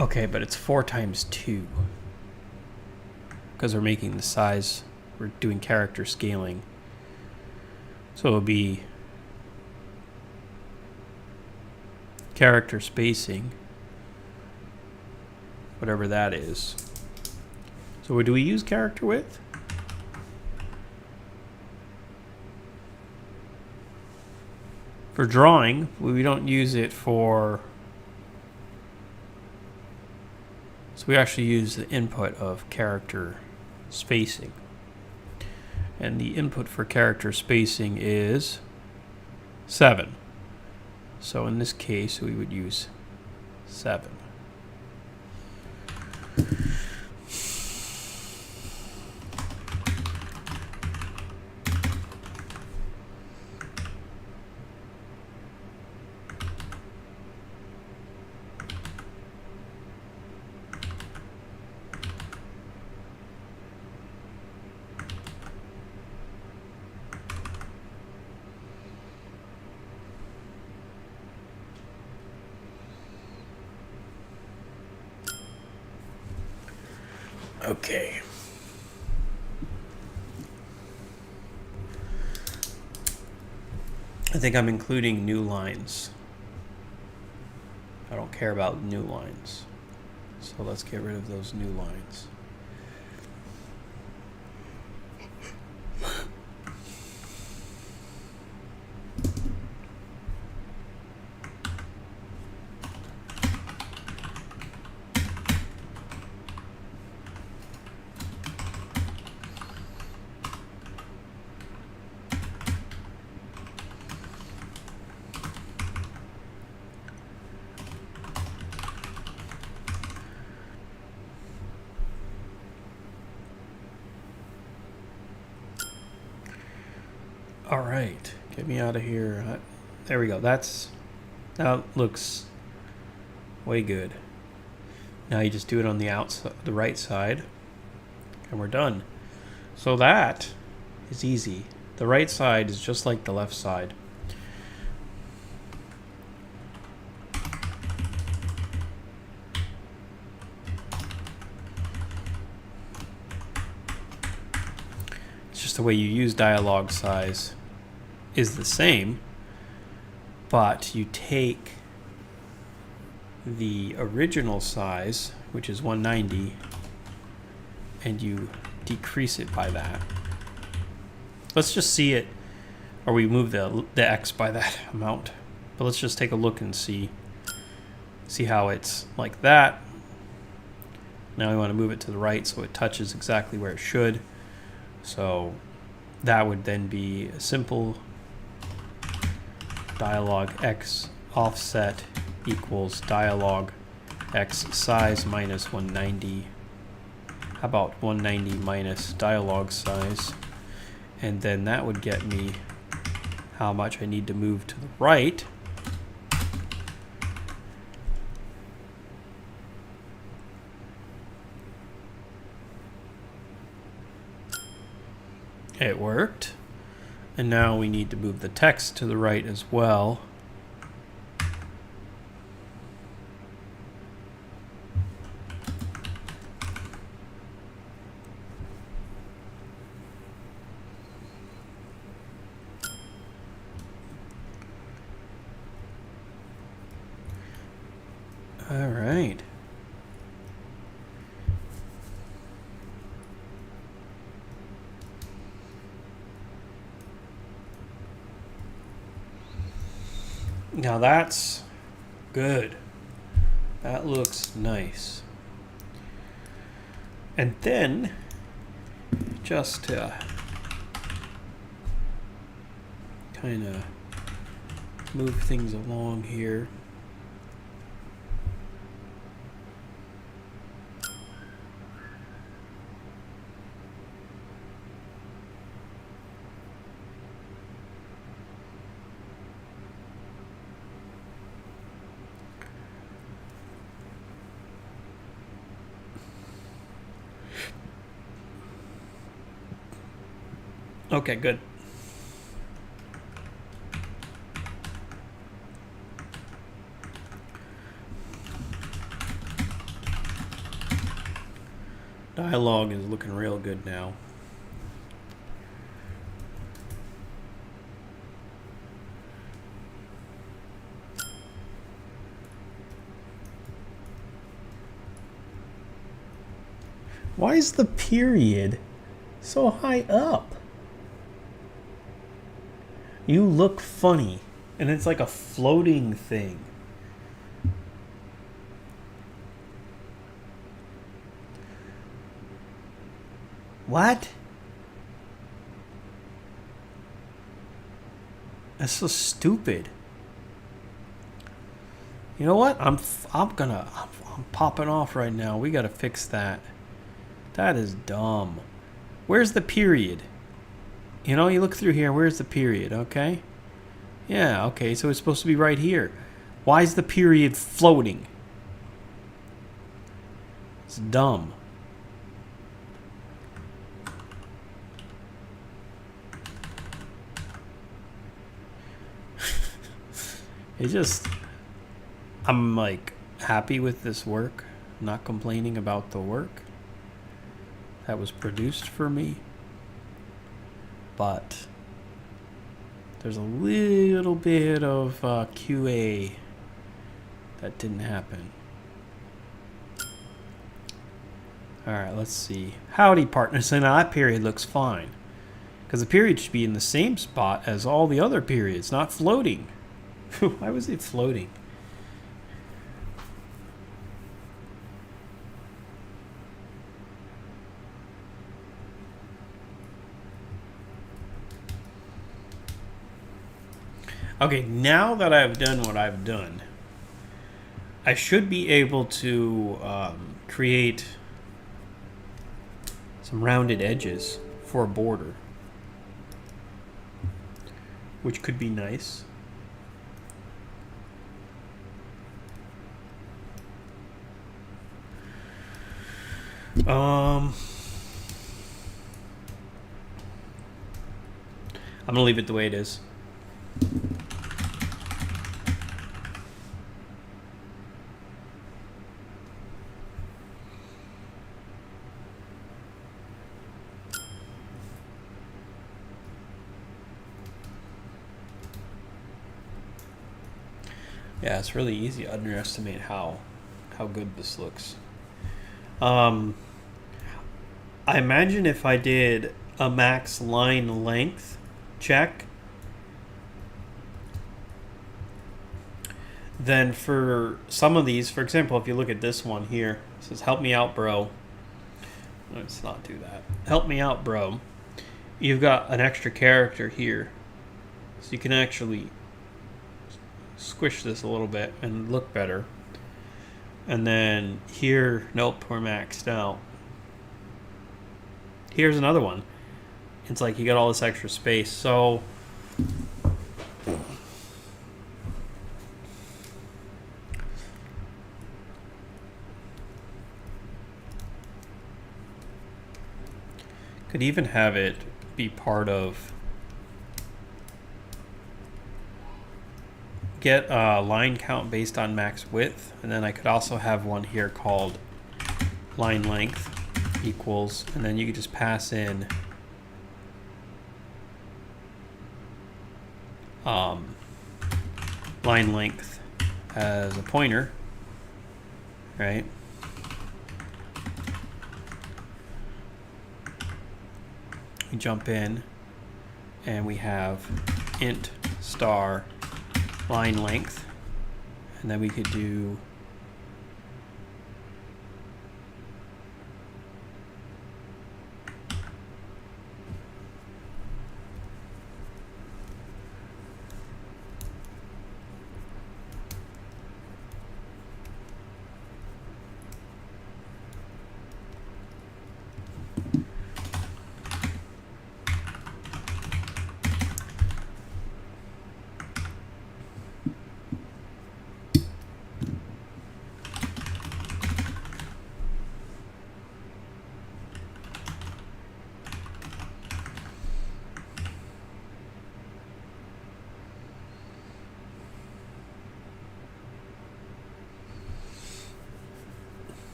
Okay, but it's 4 times 2. Because we're making the size, we're doing character scaling. So it'll be character spacing, whatever that is. So do we use character width? For drawing, we don't use it for... So we actually use the input of character spacing. And the input for character spacing is 7. So in this case, we would use 7. Okay. I think I'm including new lines. I don't care about new lines. So let's get rid of those new lines. All right, get me out of here. There we go. That looks way good. Now you just do it on the outside, the right side, and we're done. So that is easy. The right side is just like the left side. It's just the way you use dialogue size is the same, but you take the original size, which is 190, and you decrease it by that. Let's just see it, or we move the X by that amount. But let's just take a look and see how it's like that. Now we want to move it to the right so it touches exactly where it should. So that would then be a simple dialog X offset equals dialog X size minus 190. How about 190 minus dialog size? And then that would get me how much I need to move to the right. It worked. And now we need to move the text to the right as well. All right. Now that's good. That looks nice. And then, just to kind of move things along here. Okay, good. Dialogue is looking real good now. Why is the period so high up? You look funny, and it's like a floating thing. What? That's so stupid. You know what? I'm popping off right now. We gotta fix that. That is dumb. Where's the period? You know, you look through here, where's the period, okay? Yeah, okay, so it's supposed to be right here. Why is the period floating? It's dumb. I'm like happy with this work, not complaining about the work that was produced for me. But there's a little bit of QA that didn't happen. All right, let's see. Howdy, partner. So now that period looks fine. Because the period should be in the same spot as all the other periods, not floating. Why was it floating? Okay, now that I've done what I've done, I should be able to create some rounded edges for a border, which could be nice. I'm gonna leave it the way it is. Yeah, it's really easy to underestimate how good this looks. I imagine if I did a max line length check, then for some of these, for example, if you look at this one here, it says, help me out, bro. Let's not do that. Help me out, bro. You've got an extra character here. So you can actually squish this a little bit and look better. And then here, nope, we're maxed out. Here's another one. It's like you got all this extra space. So could even have it be part of get a line count based on max width, and then I could also have one here called line length equals, and then you could just pass in line length as a pointer, right? We jump in and we have int star line length, and then we could do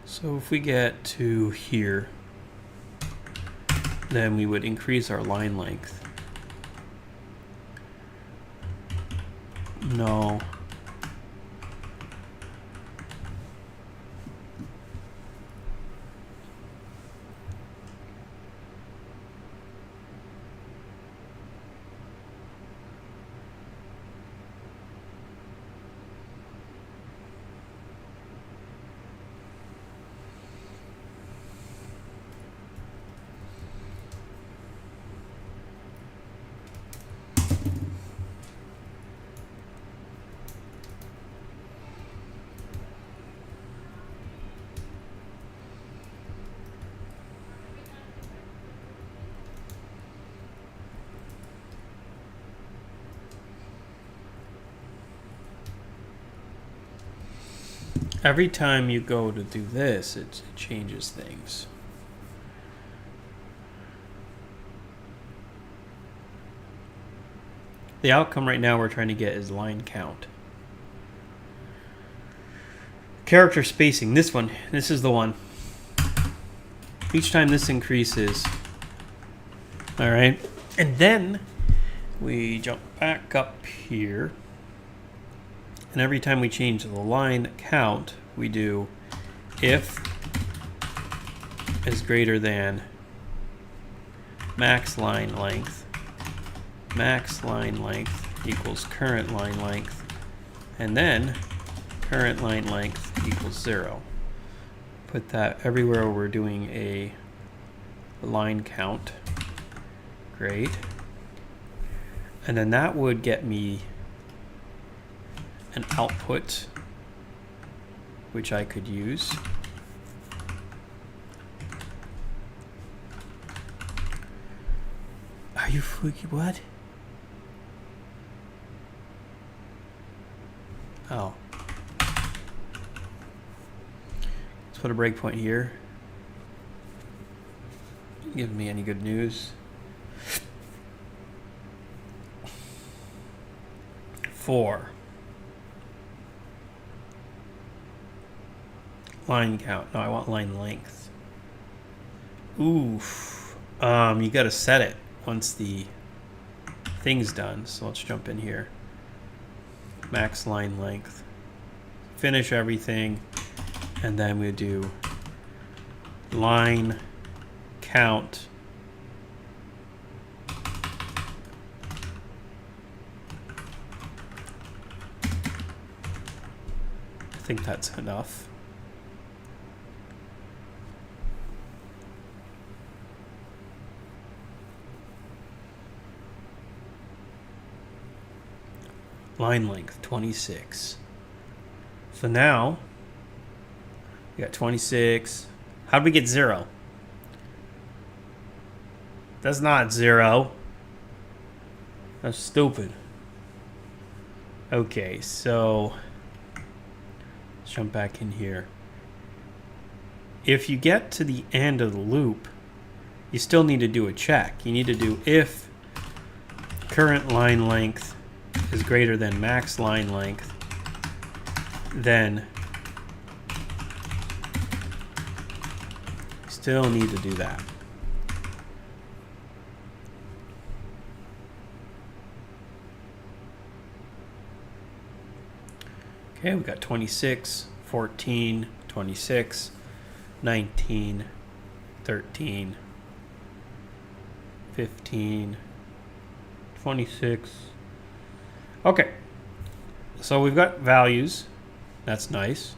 so if we get to here, then we would increase our line length. No. Every time you go to do this, it changes things. The outcome right now we're trying to get is line count. Character spacing, this one, this is the one. Each time this increases. All right, and then we jump back up here. And every time we change the line count, we do if is greater than max line length equals current line length, and then current line length equals 0. Put that everywhere we're doing a line count. Great. And then that would get me an output which I could use. You freaky what? Oh. Let's put a breakpoint here. Give me any good news. 4. Line count. No, I want line length. Oof. You gotta set it once the thing's done. So let's jump in here. Max line length. Finish everything. And then we do line count. I think that's enough. Line length 26. So now we got 26. How'd we get 0? That's not 0. That's stupid. Okay, so let's jump back in here. If you get to the end of the loop, you still need to do a check. You need to do if current line length is greater than max line length, then you still need to do that. Okay, we got 26, 14, 26, 19, 13, 15, 26. Okay, so we've got values. That's nice.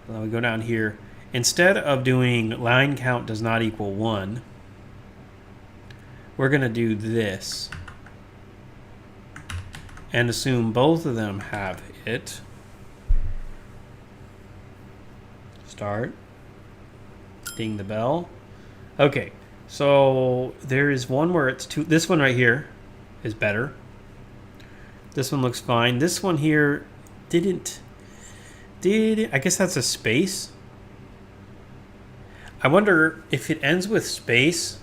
Then we go down here. Instead of doing line count does not equal 1, we're going to do this and assume both of them have it. Start. Ding the bell. Okay, so there is one where it's 2. This one right here is better. This one looks fine. This one here didn't. I guess that's a space. I wonder if it ends with space.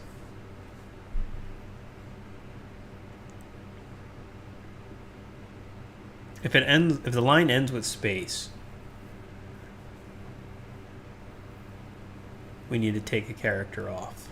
If the line ends with space, we need to take a character off.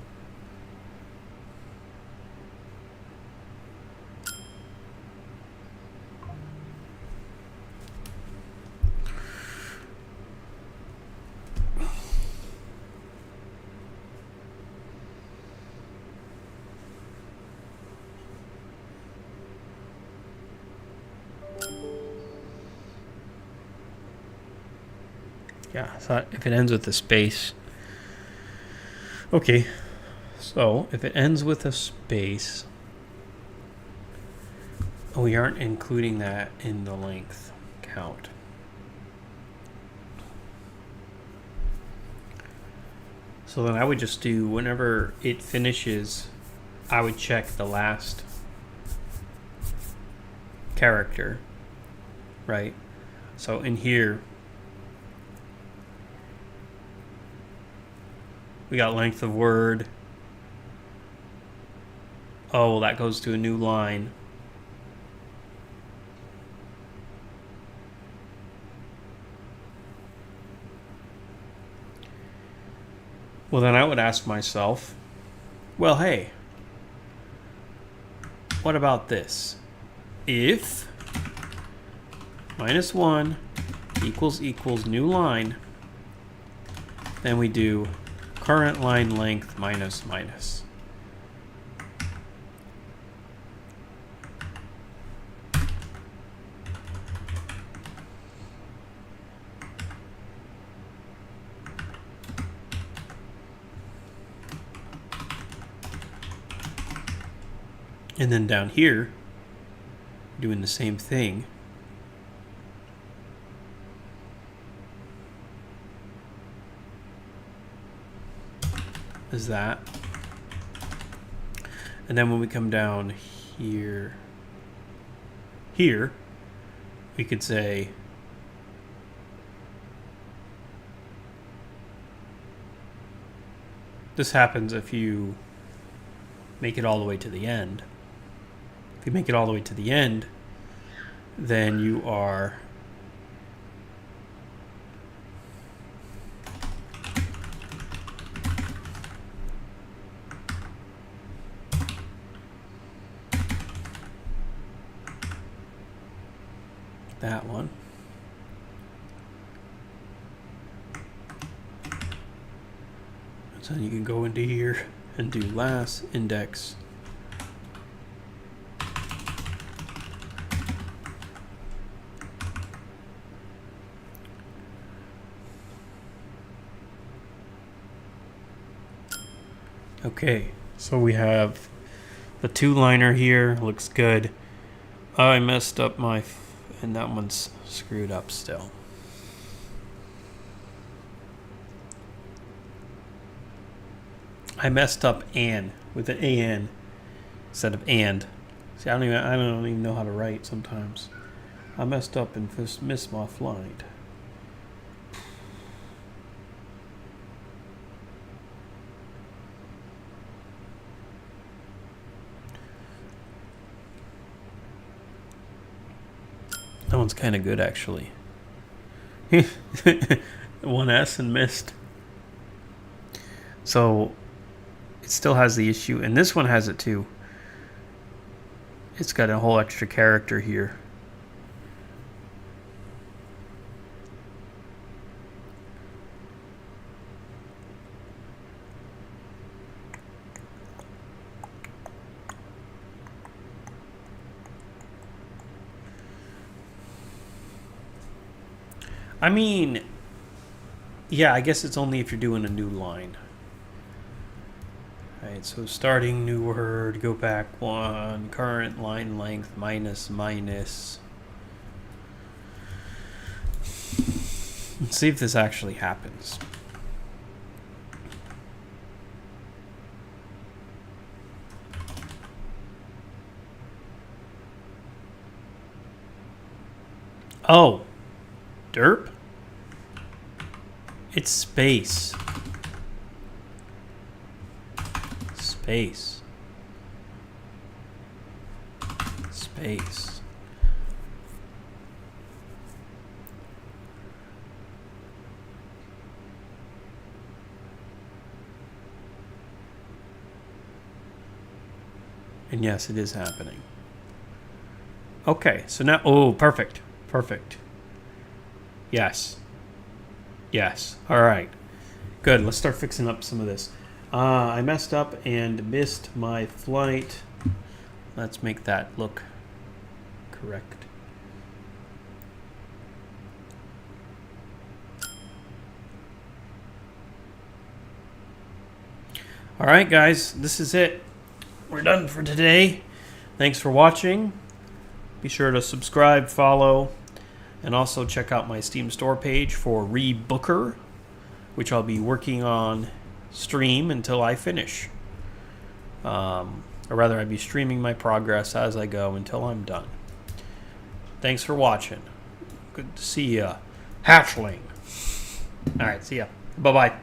Yeah, so if it ends with a space. Okay, so if it ends with a space, we aren't including that in the length count. So then I would just do, whenever it finishes, I would check the last character, right? So in here, we got length of word. Oh, well, that goes to a new line. Well, then I would ask myself, well, hey, what about this? If -1 equals new line, then we do current line length minus minus. And then down here, doing the same thing. As that. And then when we come down here, we could say this happens if you make it all the way to the end. If you make it all the way to the end, then you are that one. So you can go into here and do last index. Okay, so we have the two-liner here. Looks good. I messed up and that one's screwed up still. I messed up "an" with an "an" instead of "and." See, I don't even know how to write sometimes. I messed up and just missed my flight. That one's kind of good, actually. One S and missed. So it still has the issue, and this one has it too. It's got a whole extra character here. I mean, yeah, I guess it's only if you're doing a new line. Alright, so starting new word, go back one, current line length, minus. Let's see if this actually happens. Oh, derp? It's space. Space. And yes, it is happening. Okay, so now, oh, perfect. Yes. All right. Good. Let's start fixing up some of this. I messed up and missed my flight. Let's make that look correct. All right, guys. This is it. We're done for today. Thanks for watching. Be sure to subscribe, follow, and also check out my Steam store page for Rebooker, which I'll be working on stream until I finish. Or rather, I'd be streaming my progress as I go until I'm done. Thanks for watching. Good to see ya. Hatchling. All right, see ya. Bye-bye.